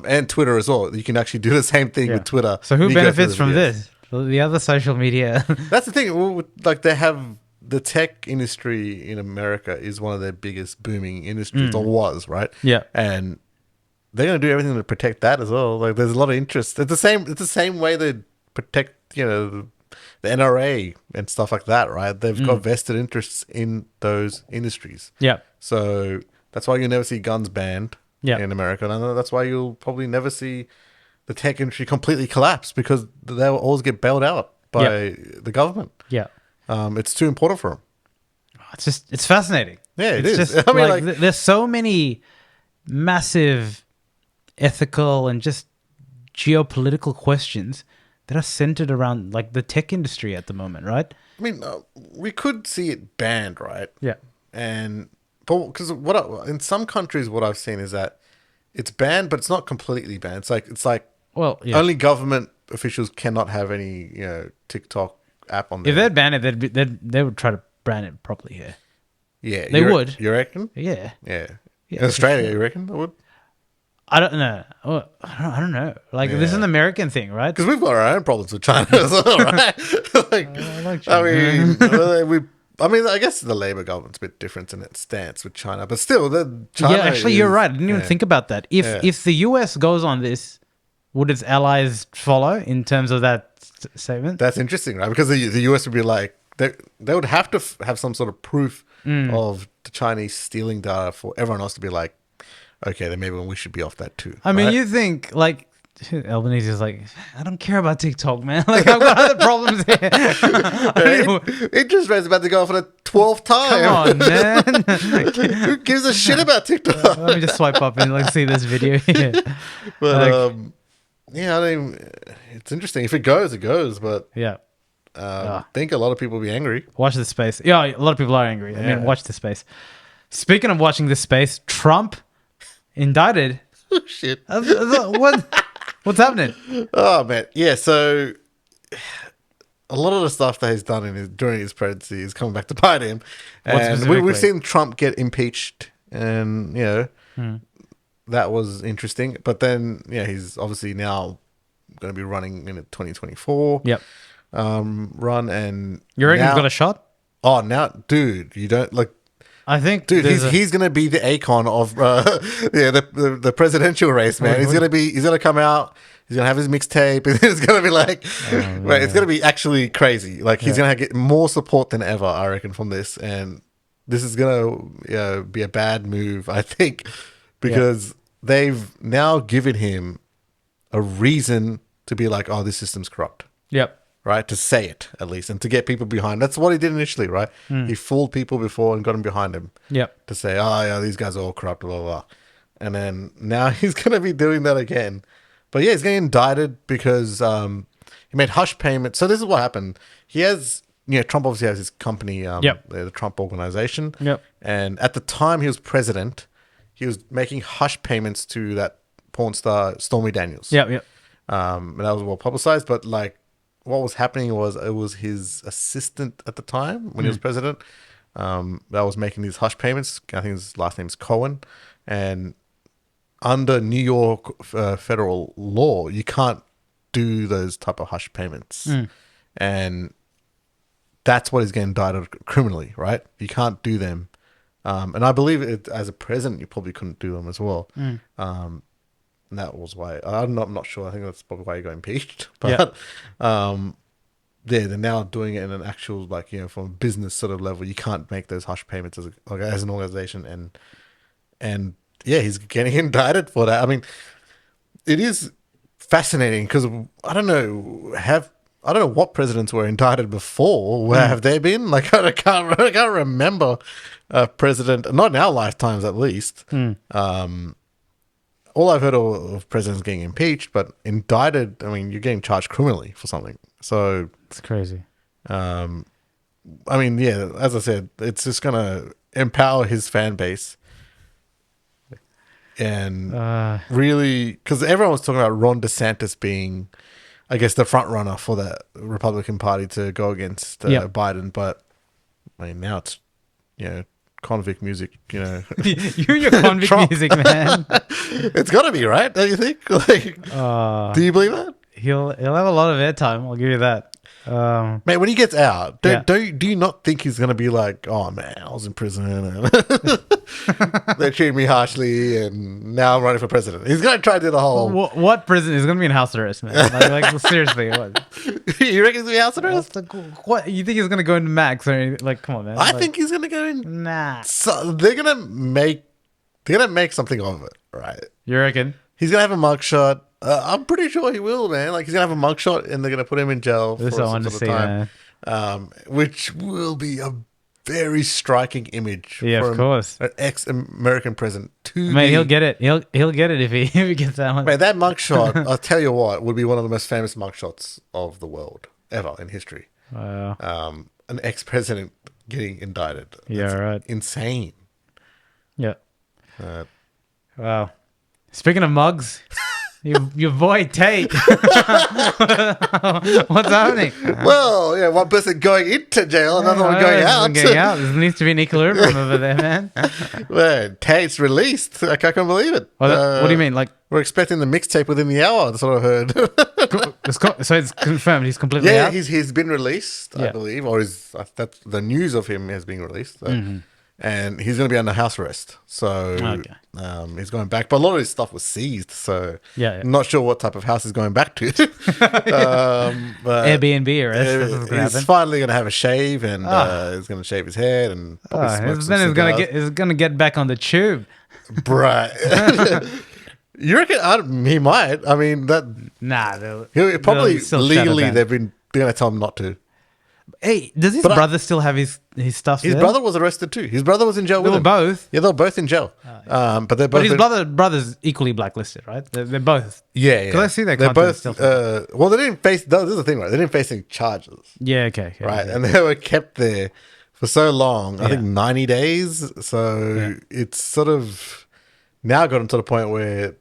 And Twitter as well. You can actually do the same thing with Twitter. So who benefits from this? The other social media. That's the thing. Like they have the tech industry in America is one of their biggest booming industries, or was, right? Yeah. And they're going to do everything to protect that as well. Like there's a lot of interest. It's the same way they protect, the NRA and stuff like that, right? They've got vested interests in those industries. Yeah. So that's why you'll never see guns banned in America. And that's why you'll probably never see the tech industry completely collapse, because they'll always get bailed out by the government. Yeah. It's too important for them. It's fascinating. Yeah, it's just, I mean, there's so many massive ethical and just geopolitical questions that are centered around like the tech industry at the moment, right? I mean, we could see it banned, right? Yeah. and but because in some countries, what I've seen is that it's banned, but it's not completely banned. It's like Well, yeah. only government officials cannot have any TikTok app on there. If they'd ban it, they would try to ban it properly here. Yeah, They would. You reckon? Yeah. Yeah. Yeah, In Australia, you reckon they would? I don't know. I don't know. Like this is an American thing, right? Because we've got our own problems with China as well, right? I mean, I guess the Labour government's a bit different in its stance with China, but still, China. Yeah, actually, you're right. I didn't even think about that. If the US goes on this, would its allies follow in terms of that statement? That's interesting, right? Because the US would be like they would have to have some sort of proof of the Chinese stealing data for everyone else to be like, okay, then maybe we should be off that too. I mean, you think like Albanese is like, I don't care about TikTok, man. Like I've got other problems here. Interest rates about to go for the 12th time. Come on, man. Who gives a shit about TikTok? Let me just swipe up and like see this video here. But yeah, I mean, it's interesting. If it goes, it goes. But Yeah. I think a lot of people will be angry. Watch the space. Yeah, a lot of people are angry. I mean, watch the space. Speaking of watching the space, Trump indicted. Shit. What's happening? Oh man, yeah. So a lot of the stuff that he's done during his presidency is coming back to bite him. And we've seen Trump get impeached, and that was interesting. But then, he's obviously now going to be running in a 2024. Yep. Run, and You reckon he's got a shot? Oh, now, dude, you don't like. I think, dude, he's gonna be the icon of the presidential race, man. He's gonna come out. He's gonna have his mixtape, and it's gonna be like, it's gonna be actually crazy. Like he's gonna get more support than ever, I reckon, from this, and this is gonna be a bad move, I think, because they've now given him a reason to be like, oh, this system's corrupt. Yep. Right, to say it at least, and to get people behind. That's what he did initially, right? He fooled people before and got them behind him. Yep. To say, oh yeah, these guys are all corrupt, blah blah blah, and then now he's gonna be doing that again. But yeah, he's getting indicted because he made hush payments. So this is what happened. He has, Trump obviously has his company, the Trump Organization. Yep. And at the time he was president, he was making hush payments to that porn star Stormy Daniels. Yep. Yep. And that was well publicized, but like, what was happening was it was his assistant at the time when he was president that was making these hush payments. I think his last name is Cohen. And under New York federal law, you can't do those type of hush payments. And that's what he's getting indicted criminally, right? You can't do them. And I believe as a president, you probably couldn't do them as well. And that was why I'm not sure. I think that's probably why he got impeached. But they're now doing it in an actual from a business sort of level. You can't make those hush payments as an organization, and he's getting indicted for that. I mean, it is fascinating because I don't know what presidents were indicted before. Where have they been? Like I can't remember a president, not in our lifetimes at least. All I've heard of presidents getting impeached, but indicted, I mean, you're getting charged criminally for something. So it's crazy. I mean, yeah, as I said, it's just going to empower his fan base. And really, because everyone was talking about Ron DeSantis being, I guess, the front runner for the Republican Party to go against Biden. But I mean, now it's, convict music, You and your convict music, man. It's got to be, right? Don't you think? Like, do you believe that? He'll have a lot of airtime. I'll give you that. Mate, when he gets out, do you not think he's going to be like, oh man, I was in prison and they treated me harshly and now I'm running for president. He's going to try to do the whole... What prison? He's going to be in house arrest, man. Like seriously. What? You reckon he's going to be house arrest? What? You think he's going to go into Max or anything? Like, come on, man. I think he's going to go in... Nah. So they're going to make something of it, right? You reckon? He's going to have a mugshot. I'm pretty sure he will, man. Like, he's going to have a mugshot and they're going to put him in jail for some sort of time. Which will be a very striking image from of course. An ex-American president. Mate, he'll get it. He'll get it if he gets that one. Mate, that mugshot, I'll tell you what, would be one of the most famous mugshots of the world ever in history. Wow. An ex-president getting indicted. Yeah, That's right. insane. Yeah. Uh, Wow. Speaking of mugs, your boy Tate. What's happening? well, yeah, one person going into jail, another one going out. Getting out. There needs to be an equilibrium over there, man. Man, Tate's released. I can't believe it. What do you mean? Like, We're expecting the mixtape within the hour. That's what I heard. so it's confirmed he's completely yeah, out? he's been released, I Yeah. believe, or that's the news of him has been released. So. And he's going to be under house arrest. So he's going back. But a lot of his stuff was seized. So I'm not sure what type of house he's going back to. But Airbnb arrest. That's what's gonna he's happen. finally going to have a shave, and he's going to shave his head and probably smoke some Then cigars. he's gonna get back on the tube. Bruh. You reckon he might? I mean, Nah, he'll probably they'll still legally shadow ban. they're going to tell him not to. Hey, does his But brother still have his stuff? His there? brother was arrested too. His brother was in jail They with were him. both. Yeah, they were both in jail. But they're both. But his brother's equally blacklisted, right? They're both. Yeah. Because I see their they're content both. still. Well, they didn't face. This is the thing, right? They didn't face any charges, Yeah. Okay. right? And they were kept there for so long. I think 90 days. So it's sort of now gotten to the point where,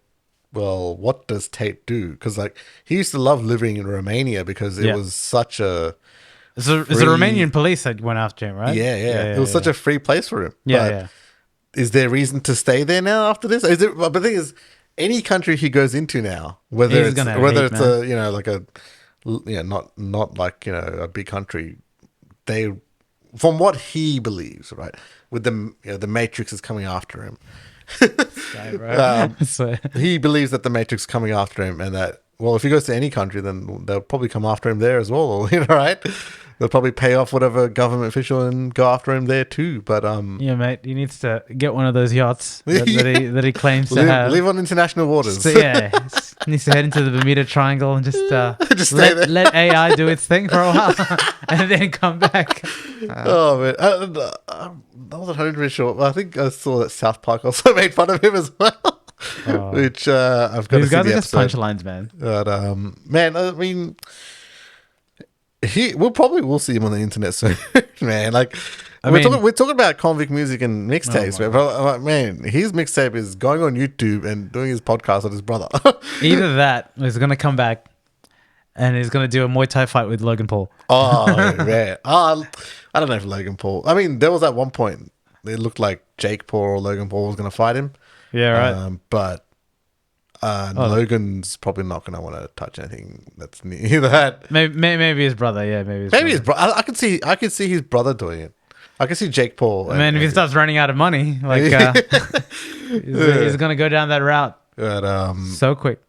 well, what does Tate do? Because like he used to love living in Romania because it was such a. It's a Romanian police that went after him, right? Yeah. It was such a free place for him. Yeah, But yeah. is there reason to stay there now after this? Is it? But the thing is, any country he goes into now, whether He's it's gonna whether hate, it's man. a like a not like a big country, they from what he believes, right, with the Matrix is coming after him. So, He believes that the Matrix is coming after him, and that if he goes to any country, then they'll probably come after him there as well. Right? They'll probably pay off whatever government official and go after him there too. But yeah, mate, he needs to get one of those yachts that he claims to have. live on international waters. So yeah, he needs to head into the Bermuda Triangle and just stay there. let AI do its thing for a while, and then come back. Oh man, I wasn't 100% sure. I think I saw that South Park also made fun of him as well. Which I've got to These see guys the are just episode. punchlines, man. But man, I mean, we'll see him on the internet soon, man. Like we're talking about convict music and mixtapes, man. But, man, his mixtape is going on YouTube and doing his podcast with his brother. Either that, or he's gonna come back, and he's gonna do a Muay Thai fight with Logan Paul. Oh man, I don't know if Logan Paul. I mean, there was at one point it looked like Jake Paul or Logan Paul was going to fight him. Yeah, right. But Logan's probably not going to want to touch anything that's near that. Maybe his brother. Yeah, maybe His brother. I could see his brother doing it. I can see Jake Paul. Man, if he starts running out of money, like he's gonna go down that route. But, so quick.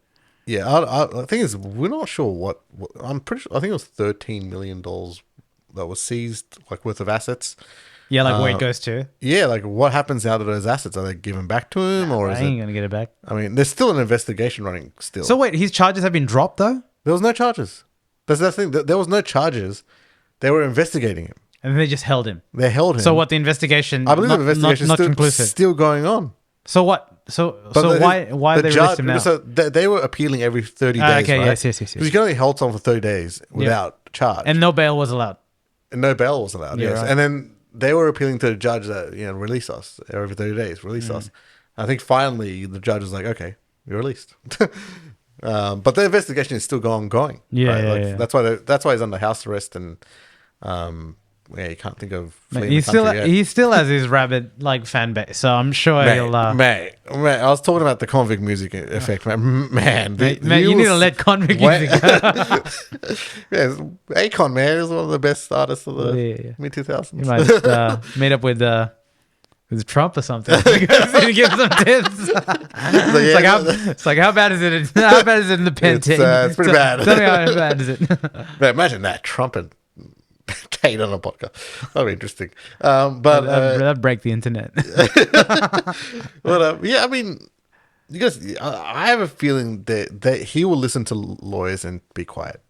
Yeah, I think is we're not sure what I'm pretty sure. I think it was $13 million that was seized, like worth of assets. Yeah, like where it goes to. Yeah, like what happens now to those assets? Are they given back to him, or I is ain't it? gonna get it back. I mean, there's still an investigation running. Still, So wait, his charges have been dropped though, there was no charges. That's the thing. There was no charges. They were investigating him. and they just held him. They held him. So what? The investigation? I believe the investigation not is conclusive. still going on. So what? So why the they judge, released him now? So they were appealing every 30 days. okay, right? yes. Because you can only hold someone for 30 days without charge, And no bail was allowed. and no bail was allowed. Yeah, Yes, right. and then they were appealing to the judge that release us every 30 days. Release us. I think finally the judge was like, okay, you're released. But the investigation is still ongoing. Yeah, right? yeah, Like, yeah. That's why he's under house arrest, and you can't think of fleeing He the country yet. he still has his rabid like fan base, so I'm sure he'll. Mate, I was talking about the convict music effect, man. Mate, you need to let convict music. Yeah, Akon, man, is one of the best artists of the Yeah. mid 2000s. You might just, meet up with Trump or something. Give some tips. It's like how bad is it? How bad is it in the pen? It's pretty bad. Tell me how bad is it? Man, imagine that Trump and Tate on a podcast. That'd be interesting. But That'd break the internet. yeah, I mean, you guys, I have a feeling that he will listen to lawyers and be quiet.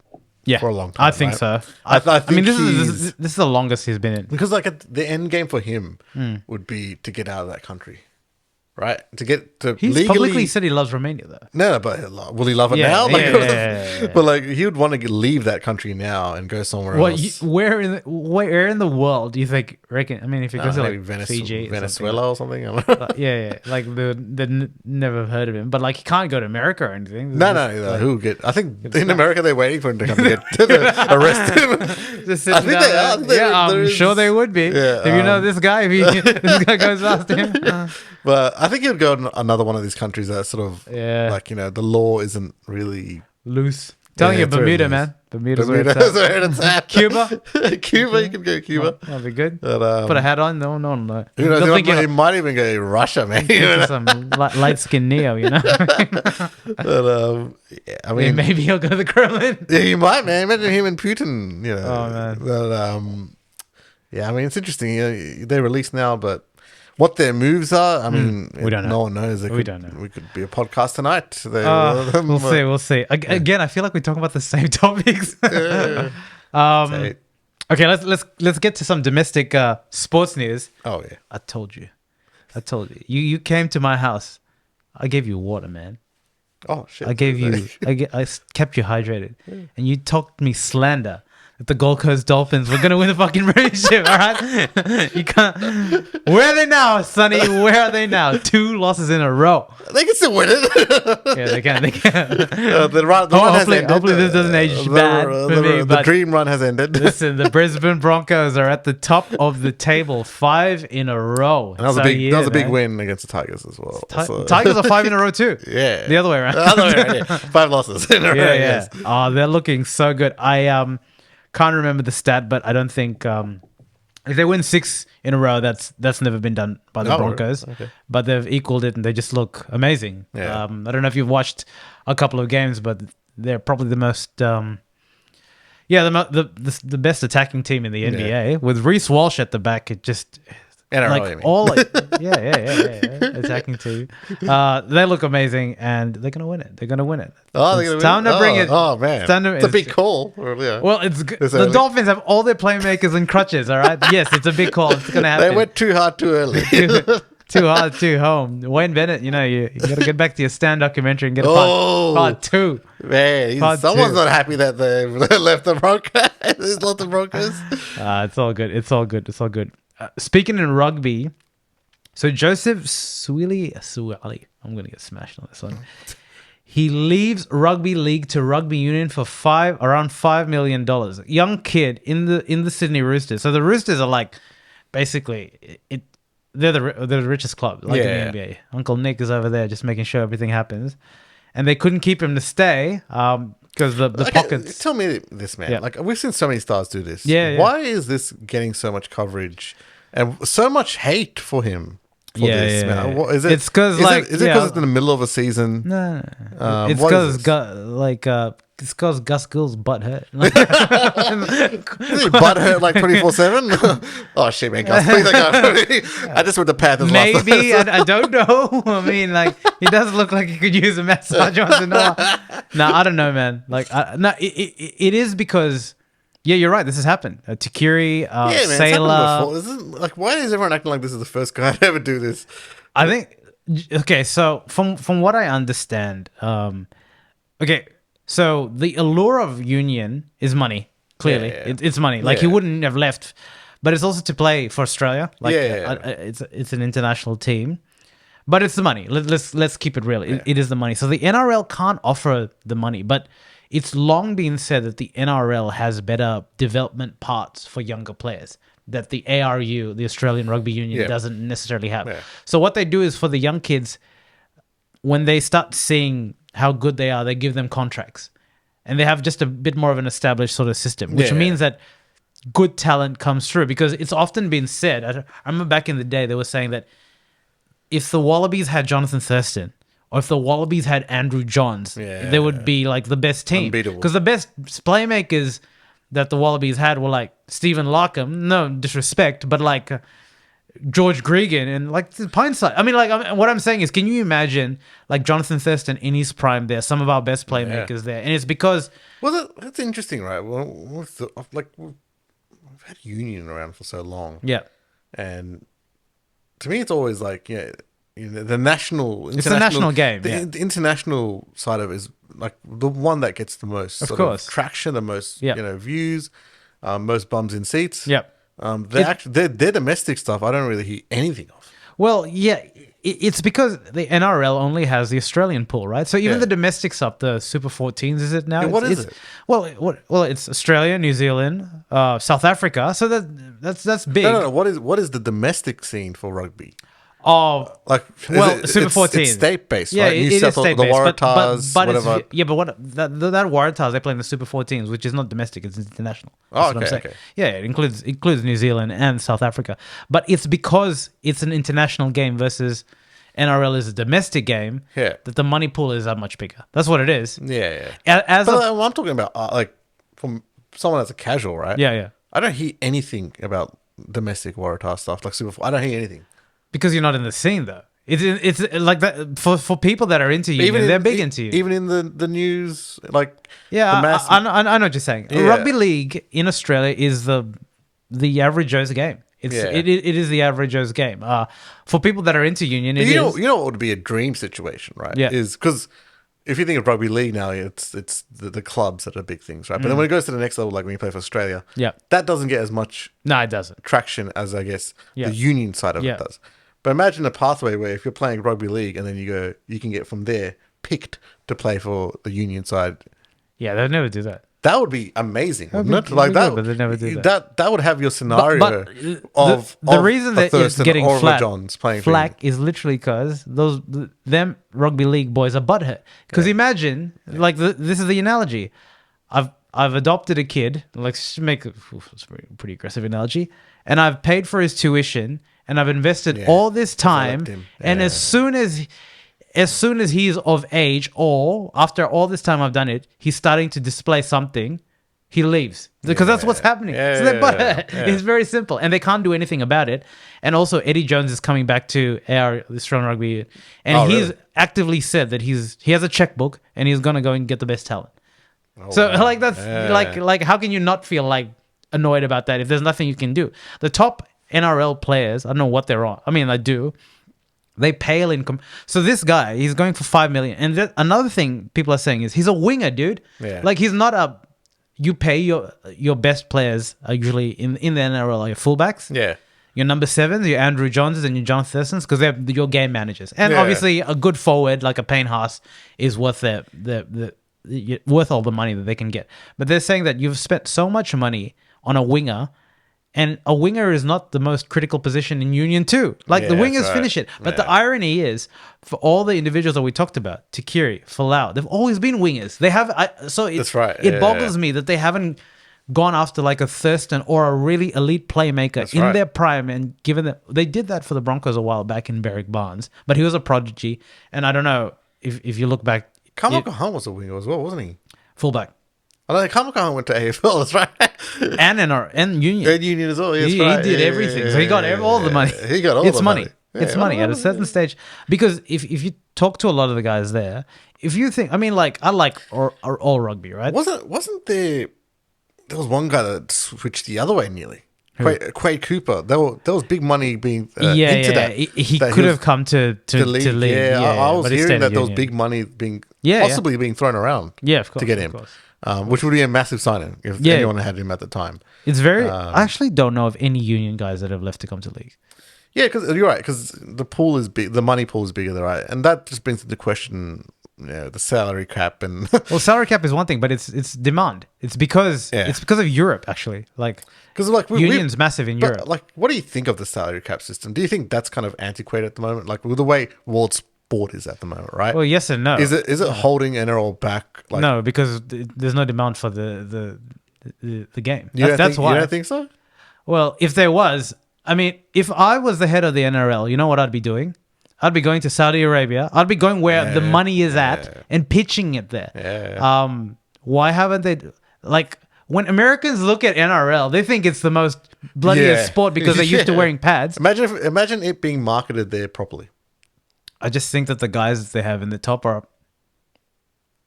Yeah, for a long time. I think right? so. I mean, think this is the longest he's been in. because like the end game for him would be to get out of that country. right? To get to He's legally. publicly said he loves Romania, though. No, but will he love it Yeah, now? Like, yeah. But like, he would want to leave that country now and go somewhere else. Where in the world do you think? Reckon? I mean, if it goes to Maybe like Fiji, Venezuela or something. yeah, like they never heard of him, but like he can't go to America or anything. No, who would get? I think in America they're waiting for him to come to get arrested. I think they are. Yeah, I'm sure they would be. Yeah, if you know this guy, if this guy goes after him. But I think he'd go to another one of these countries that sort of like the law isn't really loose. Telling you, Bermuda, man. Bermuda's where it's at. Cuba, you can go to Cuba. That'd be good. But, put a hat on. No. You know, he might even go to Russia, man. Some light skinned Neo, you know. But I mean, maybe he'll go to the Kremlin. Yeah, he might, man. Imagine him and Putin. You know. Oh man. But yeah, I mean, it's interesting. They're released now, but what their moves are, I mean, we don't know. No one knows. We don't know. We could be a podcast tonight. We'll see. Again, I feel like we're talking about the same topics. Okay, let's get to some domestic sports news. Oh yeah, I told you. You came to my house. I gave you water, man. Oh shit! I kept you hydrated, and you talked me slander that the Gold Coast Dolphins were gonna win the fucking premiership. All right, you can't. Where are they now, Sonny? Where are they now? 2 losses in a row. They can still win it. Yeah, they can. The run has ended. Hopefully this doesn't age bad for me. The dream run has ended. Listen, the Brisbane Broncos are at the top of the table, 5 in a row. And that was a big win against the Tigers as well. Tigers are 5 in a row too. Yeah, the other way around. Yeah. 5 losses in a row. Yeah. Yes. Oh, they're looking so good. I can't remember the stat, but I don't think if they win 6 in a row, that's never been done by the Broncos. Okay. But they've equaled it, and they just look amazing. Yeah. I don't know if you've watched a couple of games, but they're probably the most the best attacking team in the NBA with Reece Walsh at the back. It just NRL, attacking team. They look amazing, and they're gonna win it. Oh, it's time to bring it. Oh man, it's a big call. Well, it's the Dolphins have all their playmakers in crutches. All right, yes, it's a big call. It's gonna happen. They went too hard too early. Too hard, too home. Wayne Bennett, you got to get back to your stand documentary and get a part 2. Man, someone's not happy that they left the Broncos. Left the Broncos. It's all good. It's all good. Speaking in rugby, so Joseph-Aukuso Suaalii, I'm going to get smashed on this one. He leaves rugby league to rugby union for around $5 million. Young kid in the Sydney Roosters. So the Roosters are like, basically, they're the richest club, in the NBA. Uncle Nick is over there just making sure everything happens, and they couldn't keep him to stay because the pockets. Tell me this, man. Yeah. Like, we've seen so many stars do this. Yeah. Why is this getting so much coverage and so much hate for him? Man. What, is it? It's because it's in the middle of a season? No, it's because it's because Gus Gill's butt hurt. Butt hurt like 24/7. Oh shit, man, Gus! Please, I just went to Panthers. Maybe I don't know. I mean, like, he does look like he could use a massage once in a while. No, I don't know, man. Like, it is because. Yeah, you're right. This has happened. Takiri, Sailor. Like, why is everyone acting like this is the first guy to ever do this? I think. Okay, so from what I understand, so the allure of union is money. Clearly, it's money. Like, he wouldn't have left, but it's also to play for Australia. Like, it's an international team, but it's the money. Let's keep it real. It is the money. So the NRL can't offer the money, but. It's long been said that the NRL has better development parts for younger players that the ARU, the Australian Rugby Union, doesn't necessarily have. Yeah. So what they do is for the young kids, when they start seeing how good they are, they give them contracts. And they have just a bit more of an established sort of system, which means that good talent comes through. Because it's often been said, I remember back in the day, they were saying that if the Wallabies had Jonathan Thurston, or if the Wallabies had Andrew Johns, they would be like the best team. Because the best playmakers that the Wallabies had were like Stephen Larkham, no disrespect, but like George Gregan and like the Pineside. I mean, like, what I'm saying is, can you imagine like Jonathan Thurston in his prime there, some of our best playmakers there? And it's because... Well, that's interesting, right? Well, we've had union around for so long. Yeah. And to me, it's always like, the national. It's a national game. The international side of it is like the one that gets the most Of course. traction, the most Yeah. views, most bums in seats. Yep. Their domestic stuff, I don't really hear anything of. Well, yeah, it's because the NRL only has the Australian pool, right? So even Yeah. the domestic stuff, the Super 14s, is it now? Yeah, what is It's- it? Well, it's Australia, New Zealand, South Africa. So that's big. No. What is the domestic scene for rugby? Oh, Like, well, Super 14. It's state based, yeah, right? it is state the based, Waratahs, but whatever. but what that Waratahs they play in the Super 14s, which is not domestic, it's international. Oh, That's what I'm okay, saying. okay. Yeah, it includes New Zealand and South Africa, but it's because it's an international game versus NRL is a domestic game. Yeah. that the money pool is that much bigger. That's what it is. Yeah. As But a, I'm talking about like from someone that's a casual, right? yeah, I don't hear anything about domestic Waratah stuff like Super. I don't hear anything. because you're not in the scene though. It's like that for people that are into union, they're big into you. Even in the news, like Yeah, the mass. I know what you're saying. Yeah. Rugby league in Australia is the average Joe's game. It's Yeah. it is the average Joe's game. For people that are into union, it you is. know what would be a dream situation, right? Yeah. Is because if you think of rugby league now, it's the clubs that are big things, right? But then when it goes to the next level, like when you play for Australia, Yeah. that doesn't get as much No, it doesn't. traction as I guess Yeah. the union side of Yeah. it does. But imagine a pathway where if you're playing rugby league and then you can get from there picked to play for the union side. Yeah, they'll never do that. That would be amazing, wouldn't be- it? Like it'd be that, good, but they never do that. That would have your scenario But the reason a that it's Thurston getting or a flat, Johns playing for flack is literally because them rugby league boys are butthurt. Because imagine, like this is the analogy. I've adopted a kid. Let's make it's a pretty aggressive analogy, and I've paid for his tuition, and I've invested all this time, Developed him. and Yeah. as soon as he's of age, or after all this time I've done it, he's starting to display something. He leaves because that's what's happening. Yeah, So they're yeah, butthurt. yeah. It's very simple, and they can't do anything about it. And also, Eddie Jones is coming back to our Australian rugby, and Oh, he's really? actively said that he has a checkbook and he's gonna go and get the best talent. So wow. like that's like how can you not feel like annoyed about that if there's nothing you can do? The top NRL players, I don't know what they're on. I mean, I do. They pale in. So this guy, he's going for $5 million. And another thing people are saying is he's a winger, dude. Yeah. Like he's not a. You pay your best players are usually in the NRL are your fullbacks. Yeah. Your number sevens, your Andrew Johnses and your John Thurston's, because they're your game managers. And Yeah. obviously, a good forward like a Payne Haas is worth worth all the money that they can get. But they're saying that you've spent so much money on a winger, and a winger is not the most critical position in Union too. Like the Yeah, wingers that's right. finish it. But the Yeah. irony is, for all the individuals that we talked about, Takiri, Falau, they've always been wingers. They have. That's right. It Yeah, boggles me that they haven't gone after like a Thurston or a really elite playmaker in right. their prime and given that they did that for the Broncos a while back in Berwick Barnes, but he was a prodigy. And I don't know if you look back, Kamaka Hunt was a winger as well, wasn't he? fullback I know Kamaka Hunt went to AFL, that's right. and Union. And Union as well. Yes, He right. did Yeah, everything, yeah, so he got yeah, all the money. He got all it's the money. money. It's Yeah, money at a well, certain stage, because if you talk to a lot of the guys there, if you think, I mean, like I like all rugby, right? Wasn't there was one guy that switched the other way nearly. Quade Cooper. There was big money being into that. He that could was have come to lead. Yeah, I was but he hearing stayed that in there was Union. big money being Yeah, possibly being thrown around. Yeah, of course, to get of him, course. which would be a massive signing if Yeah. anyone had him at the time. It's very. I actually don't know of any Union guys that have left to come to league. Yeah, because you're right. Because the pool is big, the money pool is bigger, right? And that just brings into question, the salary cap and Well, salary cap is one thing, but it's demand. It's because Yeah. of Europe actually. Like because like Union's massive in but, Europe. like, what do you think of the salary cap system? Do you think that's kind of antiquated at the moment? Like with the way world sport is at the moment, right? Well, yes and no. Is it holding NRL back? Like, No, because there's no demand for the game. you don't That's think, why. You don't think so? Well, if there was, I mean, if I was the head of the NRL, you know what I'd be doing? I'd be going to Saudi Arabia. I'd be going where the money is at and pitching it there. Yeah. Why haven't they? Like when Americans look at NRL, they think it's the most bloodiest Yeah. sport because they're used to Yeah. wearing pads. Imagine it being marketed there properly. I just think that the guys they have in the top are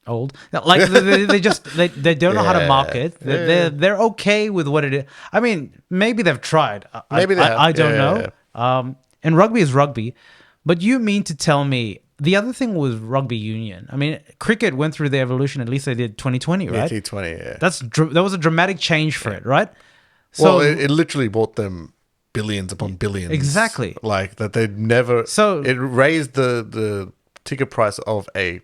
old. Like they don't know how to Yeah. market. They're okay with what it is. I mean, maybe they've tried. Maybe they have. I don't Yeah. know. And rugby is rugby, But you mean to tell me the other thing was rugby union? I mean, cricket went through the evolution. At least they did 2020, right? Yeah, T20, yeah. That was a dramatic change for it, right? So Well, it literally bought them billions upon billions. Exactly. Like that they'd never... So- it raised the ticket price of a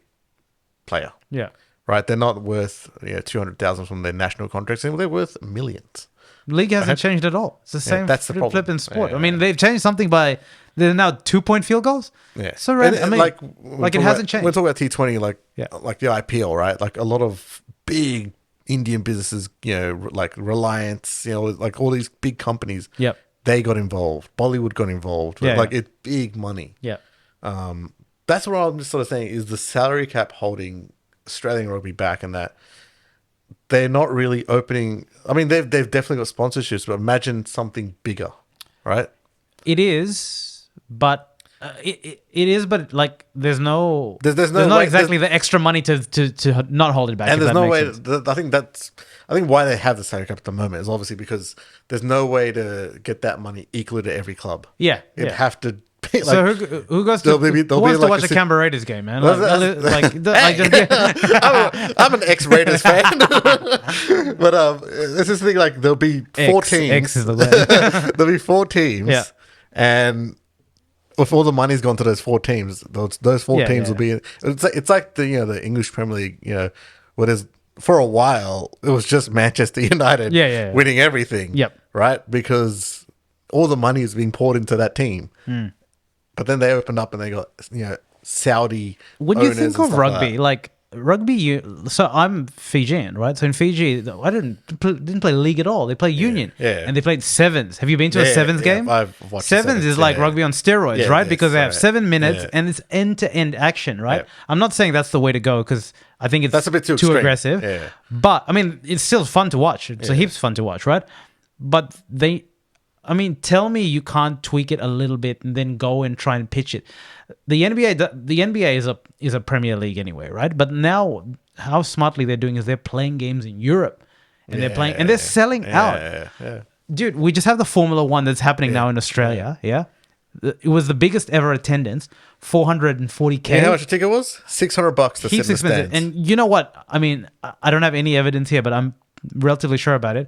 player, yeah. right? They're not worth 200,000 from their national contracts anymore. They're worth millions. League hasn't changed at all. It's the same that's the problem. flipping sport. Yeah. I mean, they've changed something by they're now 2-point field goals. Yeah. So right, I mean, like it hasn't changed. We're talking about T20, like Yeah. like the IPL, right? Like a lot of big Indian businesses, like Reliance, like all these big companies. Yep. They got involved. Bollywood got involved. Yeah, Like yeah. it's big money. Yeah. That's what I'm just sort of saying is the salary cap holding Australian rugby back, and that they're not really opening. I mean, they've definitely got sponsorships, but imagine something bigger, right? It is, but it is, but like there's no There's no not way- exactly the extra money to not hold it back. And if there's that no makes way. sense. I think why they have the salary cap at the moment is obviously because there's no way to get that money equally to every club. Yeah. It'd yeah. have to be like. So who goes to there'll be- who there'll wants be to like watch a a Canberra Raiders game, man? I'm an ex-Raiders fan, but this is the thing. Like there'll be four teams. X is the word. There'll be 4 teams, Yeah. and if all the money's gone to those 4 teams, those 4 Yeah, teams yeah. will be. It's like the English Premier League. Where there's for a while it was just Manchester United, Yeah. winning everything. Yep. Right, because all the money is being poured into that team. Hmm. But then they opened up and they got Saudi. When you owners think and of stuff rugby, like rugby, so I'm Fijian, right? So in Fiji, I didn't play league at all. They play union, yeah. and they played sevens. Have you been to a Yeah, sevens yeah, game? I've watched Sevens is like yeah. rugby on steroids, Yeah, right? yes, Because they have right. 7 minutes Yeah. and it's end to end action, right? Yeah. I'm not saying that's the way to go because I think it's That's a bit too extreme. aggressive. Yeah. But I mean, it's still fun to watch. It's a heaps fun to watch, right? But tell me you can't tweak it a little bit and then go and try and pitch it. The NBA is a Premier League anyway, right? But now how smartly they're doing is they're playing games in Europe and they're selling out. Yeah. Dude, we just have the Formula 1 that's happening now in Australia, yeah? It was the biggest ever attendance, 440K. You know how much a ticket was? $600 to sit in Heaps the expensive. stands. And you know what? I mean, I don't have any evidence here, but I'm relatively sure about it.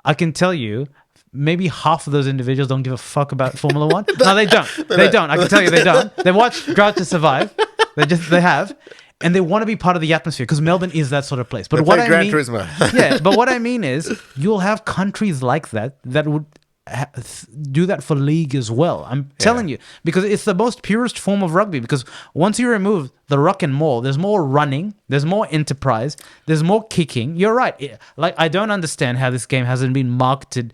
I can tell you, maybe half of those individuals don't give a fuck about Formula 1. No, they don't. They don't. I can tell you they don't. They watch Drive to Survive. They have. And they want to be part of the atmosphere because Melbourne is that sort of place. But They what play I Gran mean, Turismo. yeah, but what I mean is you'll have countries like that would do that for league as well. I'm telling you, because it's the most purest form of rugby. Because once you remove the ruck and maul, there's more running, there's more enterprise, there's more kicking. You're right. Like I don't understand how this game hasn't been marketed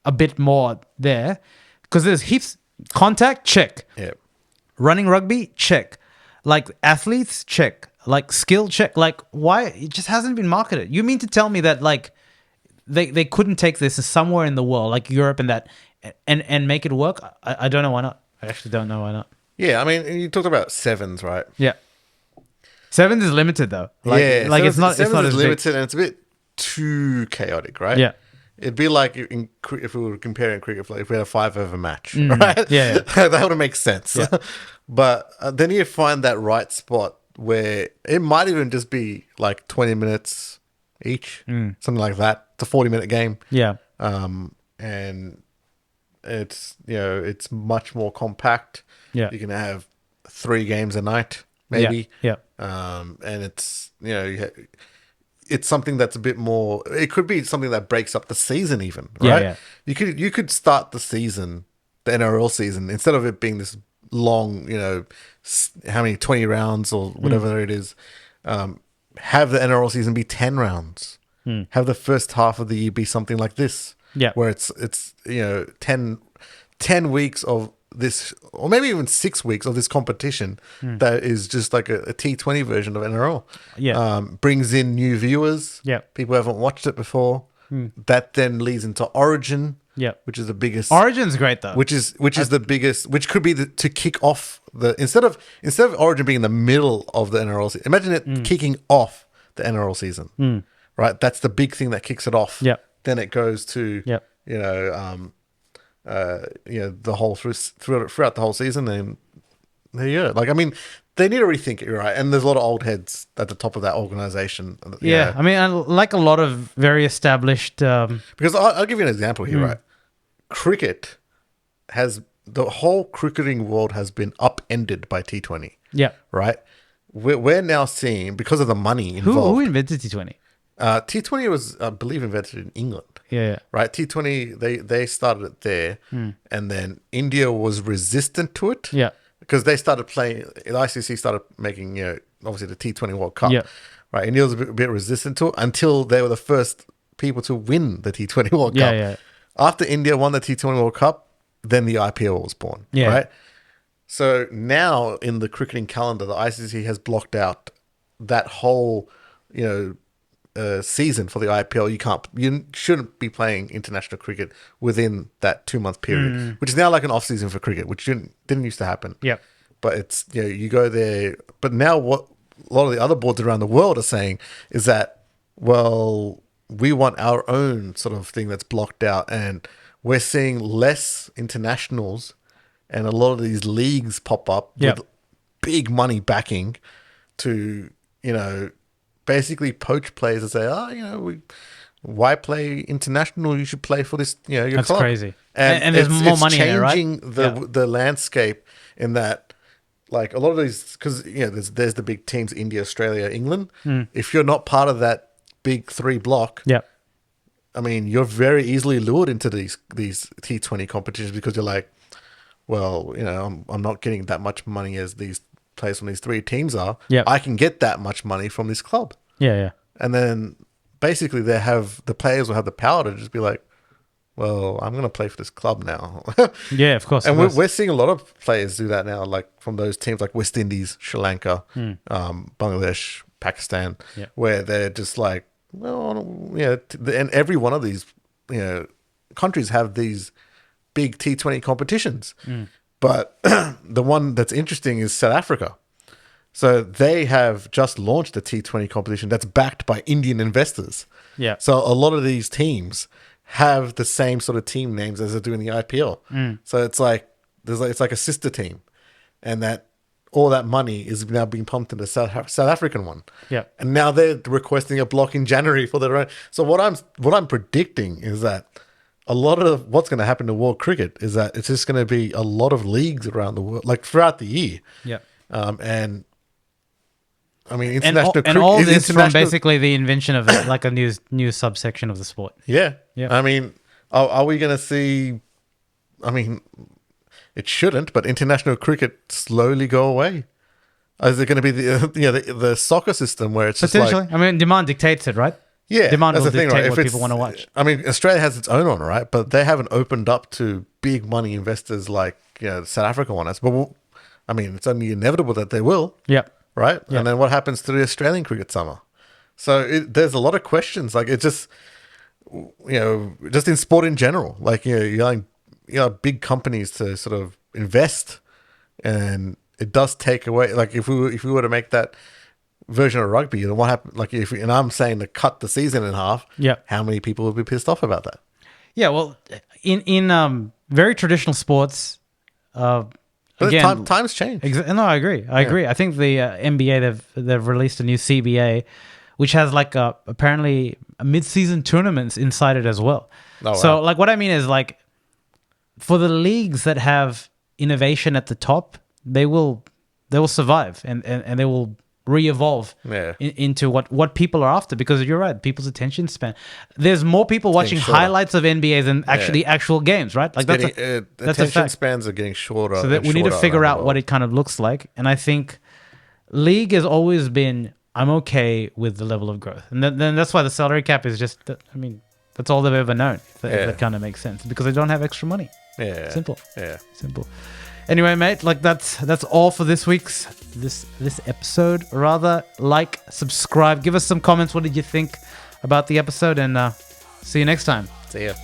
a bit more there, because there's heaps contact check, running rugby check, like athletes check, like skill check. Like why it just hasn't been marketed? You mean to tell me that like they couldn't take this somewhere in the world, like Europe and that, and make it work? I don't know why not. I actually don't know why not. Yeah, I mean, you talked about sevens, right? Yeah, sevens is limited though. Like sevens, it's not sevens as is big. limited, and it's a bit too chaotic, right? Yeah. It'd be like if we were comparing cricket, if we had a 5-over match, right? Yeah. That would make sense. Yeah. But then you find that right spot where it might even just be like 20 minutes each, something like that. It's a 40-minute game. Yeah. And it's it's much more compact. Yeah. You can have 3 games a night, maybe. Yeah. And it's it's something that's a bit more. It could be something that breaks up the season, even, right? Yeah. You could start the season, the NRL season, instead of it being this long, how many 20 rounds or whatever it is. Have the NRL season be 10 rounds. Have the first half of the year be something like this. Yeah. Where it's 10 weeks of this, or maybe even 6 weeks of this competition that is just like a T20 version of NRL. Yeah. Brings in new viewers. Yeah. People haven't watched it before. That then leads into Origin. Yeah. Which is the biggest. Origin's great though. Which is the biggest. Which could be to kick off the instead of Origin being in the middle of the NRL season. Imagine it kicking off the NRL season. Right. That's the big thing that kicks it off. Yeah. Then it goes to the whole throughout the whole season, and there you go. Like, I mean, they need to rethink it, right? And there's a lot of old heads at the top of that organization. Yeah, I mean, like a lot of very established. Because I'll give you an example here, right? Cricket the whole cricketing world has been upended by T20. Yeah. Right? We're now seeing, because of the money involved. Who invented T20? T20 was, I believe, invented in England. Yeah. Right? T20, they started it there. And then India was resistant to it. Yeah. Because they started playing, the ICC started making, obviously the T20 World Cup. Yeah. Right? India was a bit resistant to it until they were the first people to win the T20 World Cup. Yeah. After India won the T20 World Cup, then the IPL was born. Yeah. Right? So now in the cricketing calendar, the ICC has blocked out that whole, season for the IPL. You shouldn't be playing international cricket within that 2-month period, which is now like an off season for cricket, which didn't used to happen. Yep. But it's, you go there. But now what a lot of the other boards around the world are saying is that, well, we want our own sort of thing that's blocked out, and we're seeing less internationals and a lot of these leagues pop up with big money backing to, basically poach players and say, why play international? You should play for this, your That's club. crazy. And there's more money in there, right? It's changing the landscape in that, like, a lot of these, because, there's the big teams, India, Australia, England. If you're not part of that big 3 block, I mean, you're very easily lured into these T20 competitions because you're like, well, I'm not getting that much money as these players from these 3 teams are. I can get that much money from this club. Yeah. And then basically the players will have the power to just be like, well, I'm going to play for this club now. Yeah, of course. And we're seeing a lot of players do that now, like from those teams like West Indies, Sri Lanka, Bangladesh, Pakistan, where they're just like, well, and every one of these, countries have these big T20 competitions. But the one that's interesting is South Africa. So they have just launched a T20 competition that's backed by Indian investors. Yeah. So a lot of these teams have the same sort of team names as they do in the IPL. So it's like it's like a sister team, and that all that money is now being pumped into South African one. Yeah. And now they're requesting a block in January for their own. So what I'm predicting is that a lot of what's going to happen to world cricket is that it's just going to be a lot of leagues around the world, like throughout the year. Yeah. And I mean, international and all this from basically the invention of like a new subsection of the sport. Yeah. Yeah. I mean, are we going to see? I mean, it shouldn't, but international cricket slowly go away. Is it going to be the soccer system where it's just potentially? like, I mean, demand dictates it, right? Yeah, demand that's will the thing, dictate right? what people want to watch. I mean, Australia has its own one, right? But they haven't opened up to big money investors like South Africa one has. But I mean, it's only inevitable that they will. Yeah. Right. Yeah. And then what happens to the Australian cricket summer? So there's a lot of questions. Like, it just just in sport in general, like you're big companies to sort of invest, and it does take away. Like if we were to make that version of rugby, then what happened? Like and I'm saying to cut the season in half. Yeah. How many people would be pissed off about that? Yeah. Well, in very traditional sports, but again, times change. No, I agree. I agree. I think the NBA they've released a new CBA, which has like apparently mid-season tournaments inside it as well. Oh, so wow. like what I mean is like for the leagues that have innovation at the top, they will survive and they will re-evolve into what people are after, because you're right, people's attention span. There's more people watching highlights of NBA than actually actual games, right? Like that's a attention fact. spans are getting shorter. So that we need to figure out what it kind of looks like. And I think league has always been, I'm okay with the level of growth. And then that's why the salary cap is just, I mean, that's all they've ever known. If that kind of makes sense, because they don't have extra money. Yeah. Simple. Yeah. Simple. Anyway, mate, like that's all for this episode. Rather, like, subscribe, give us some comments. What did you think about the episode? And see you next time. See ya.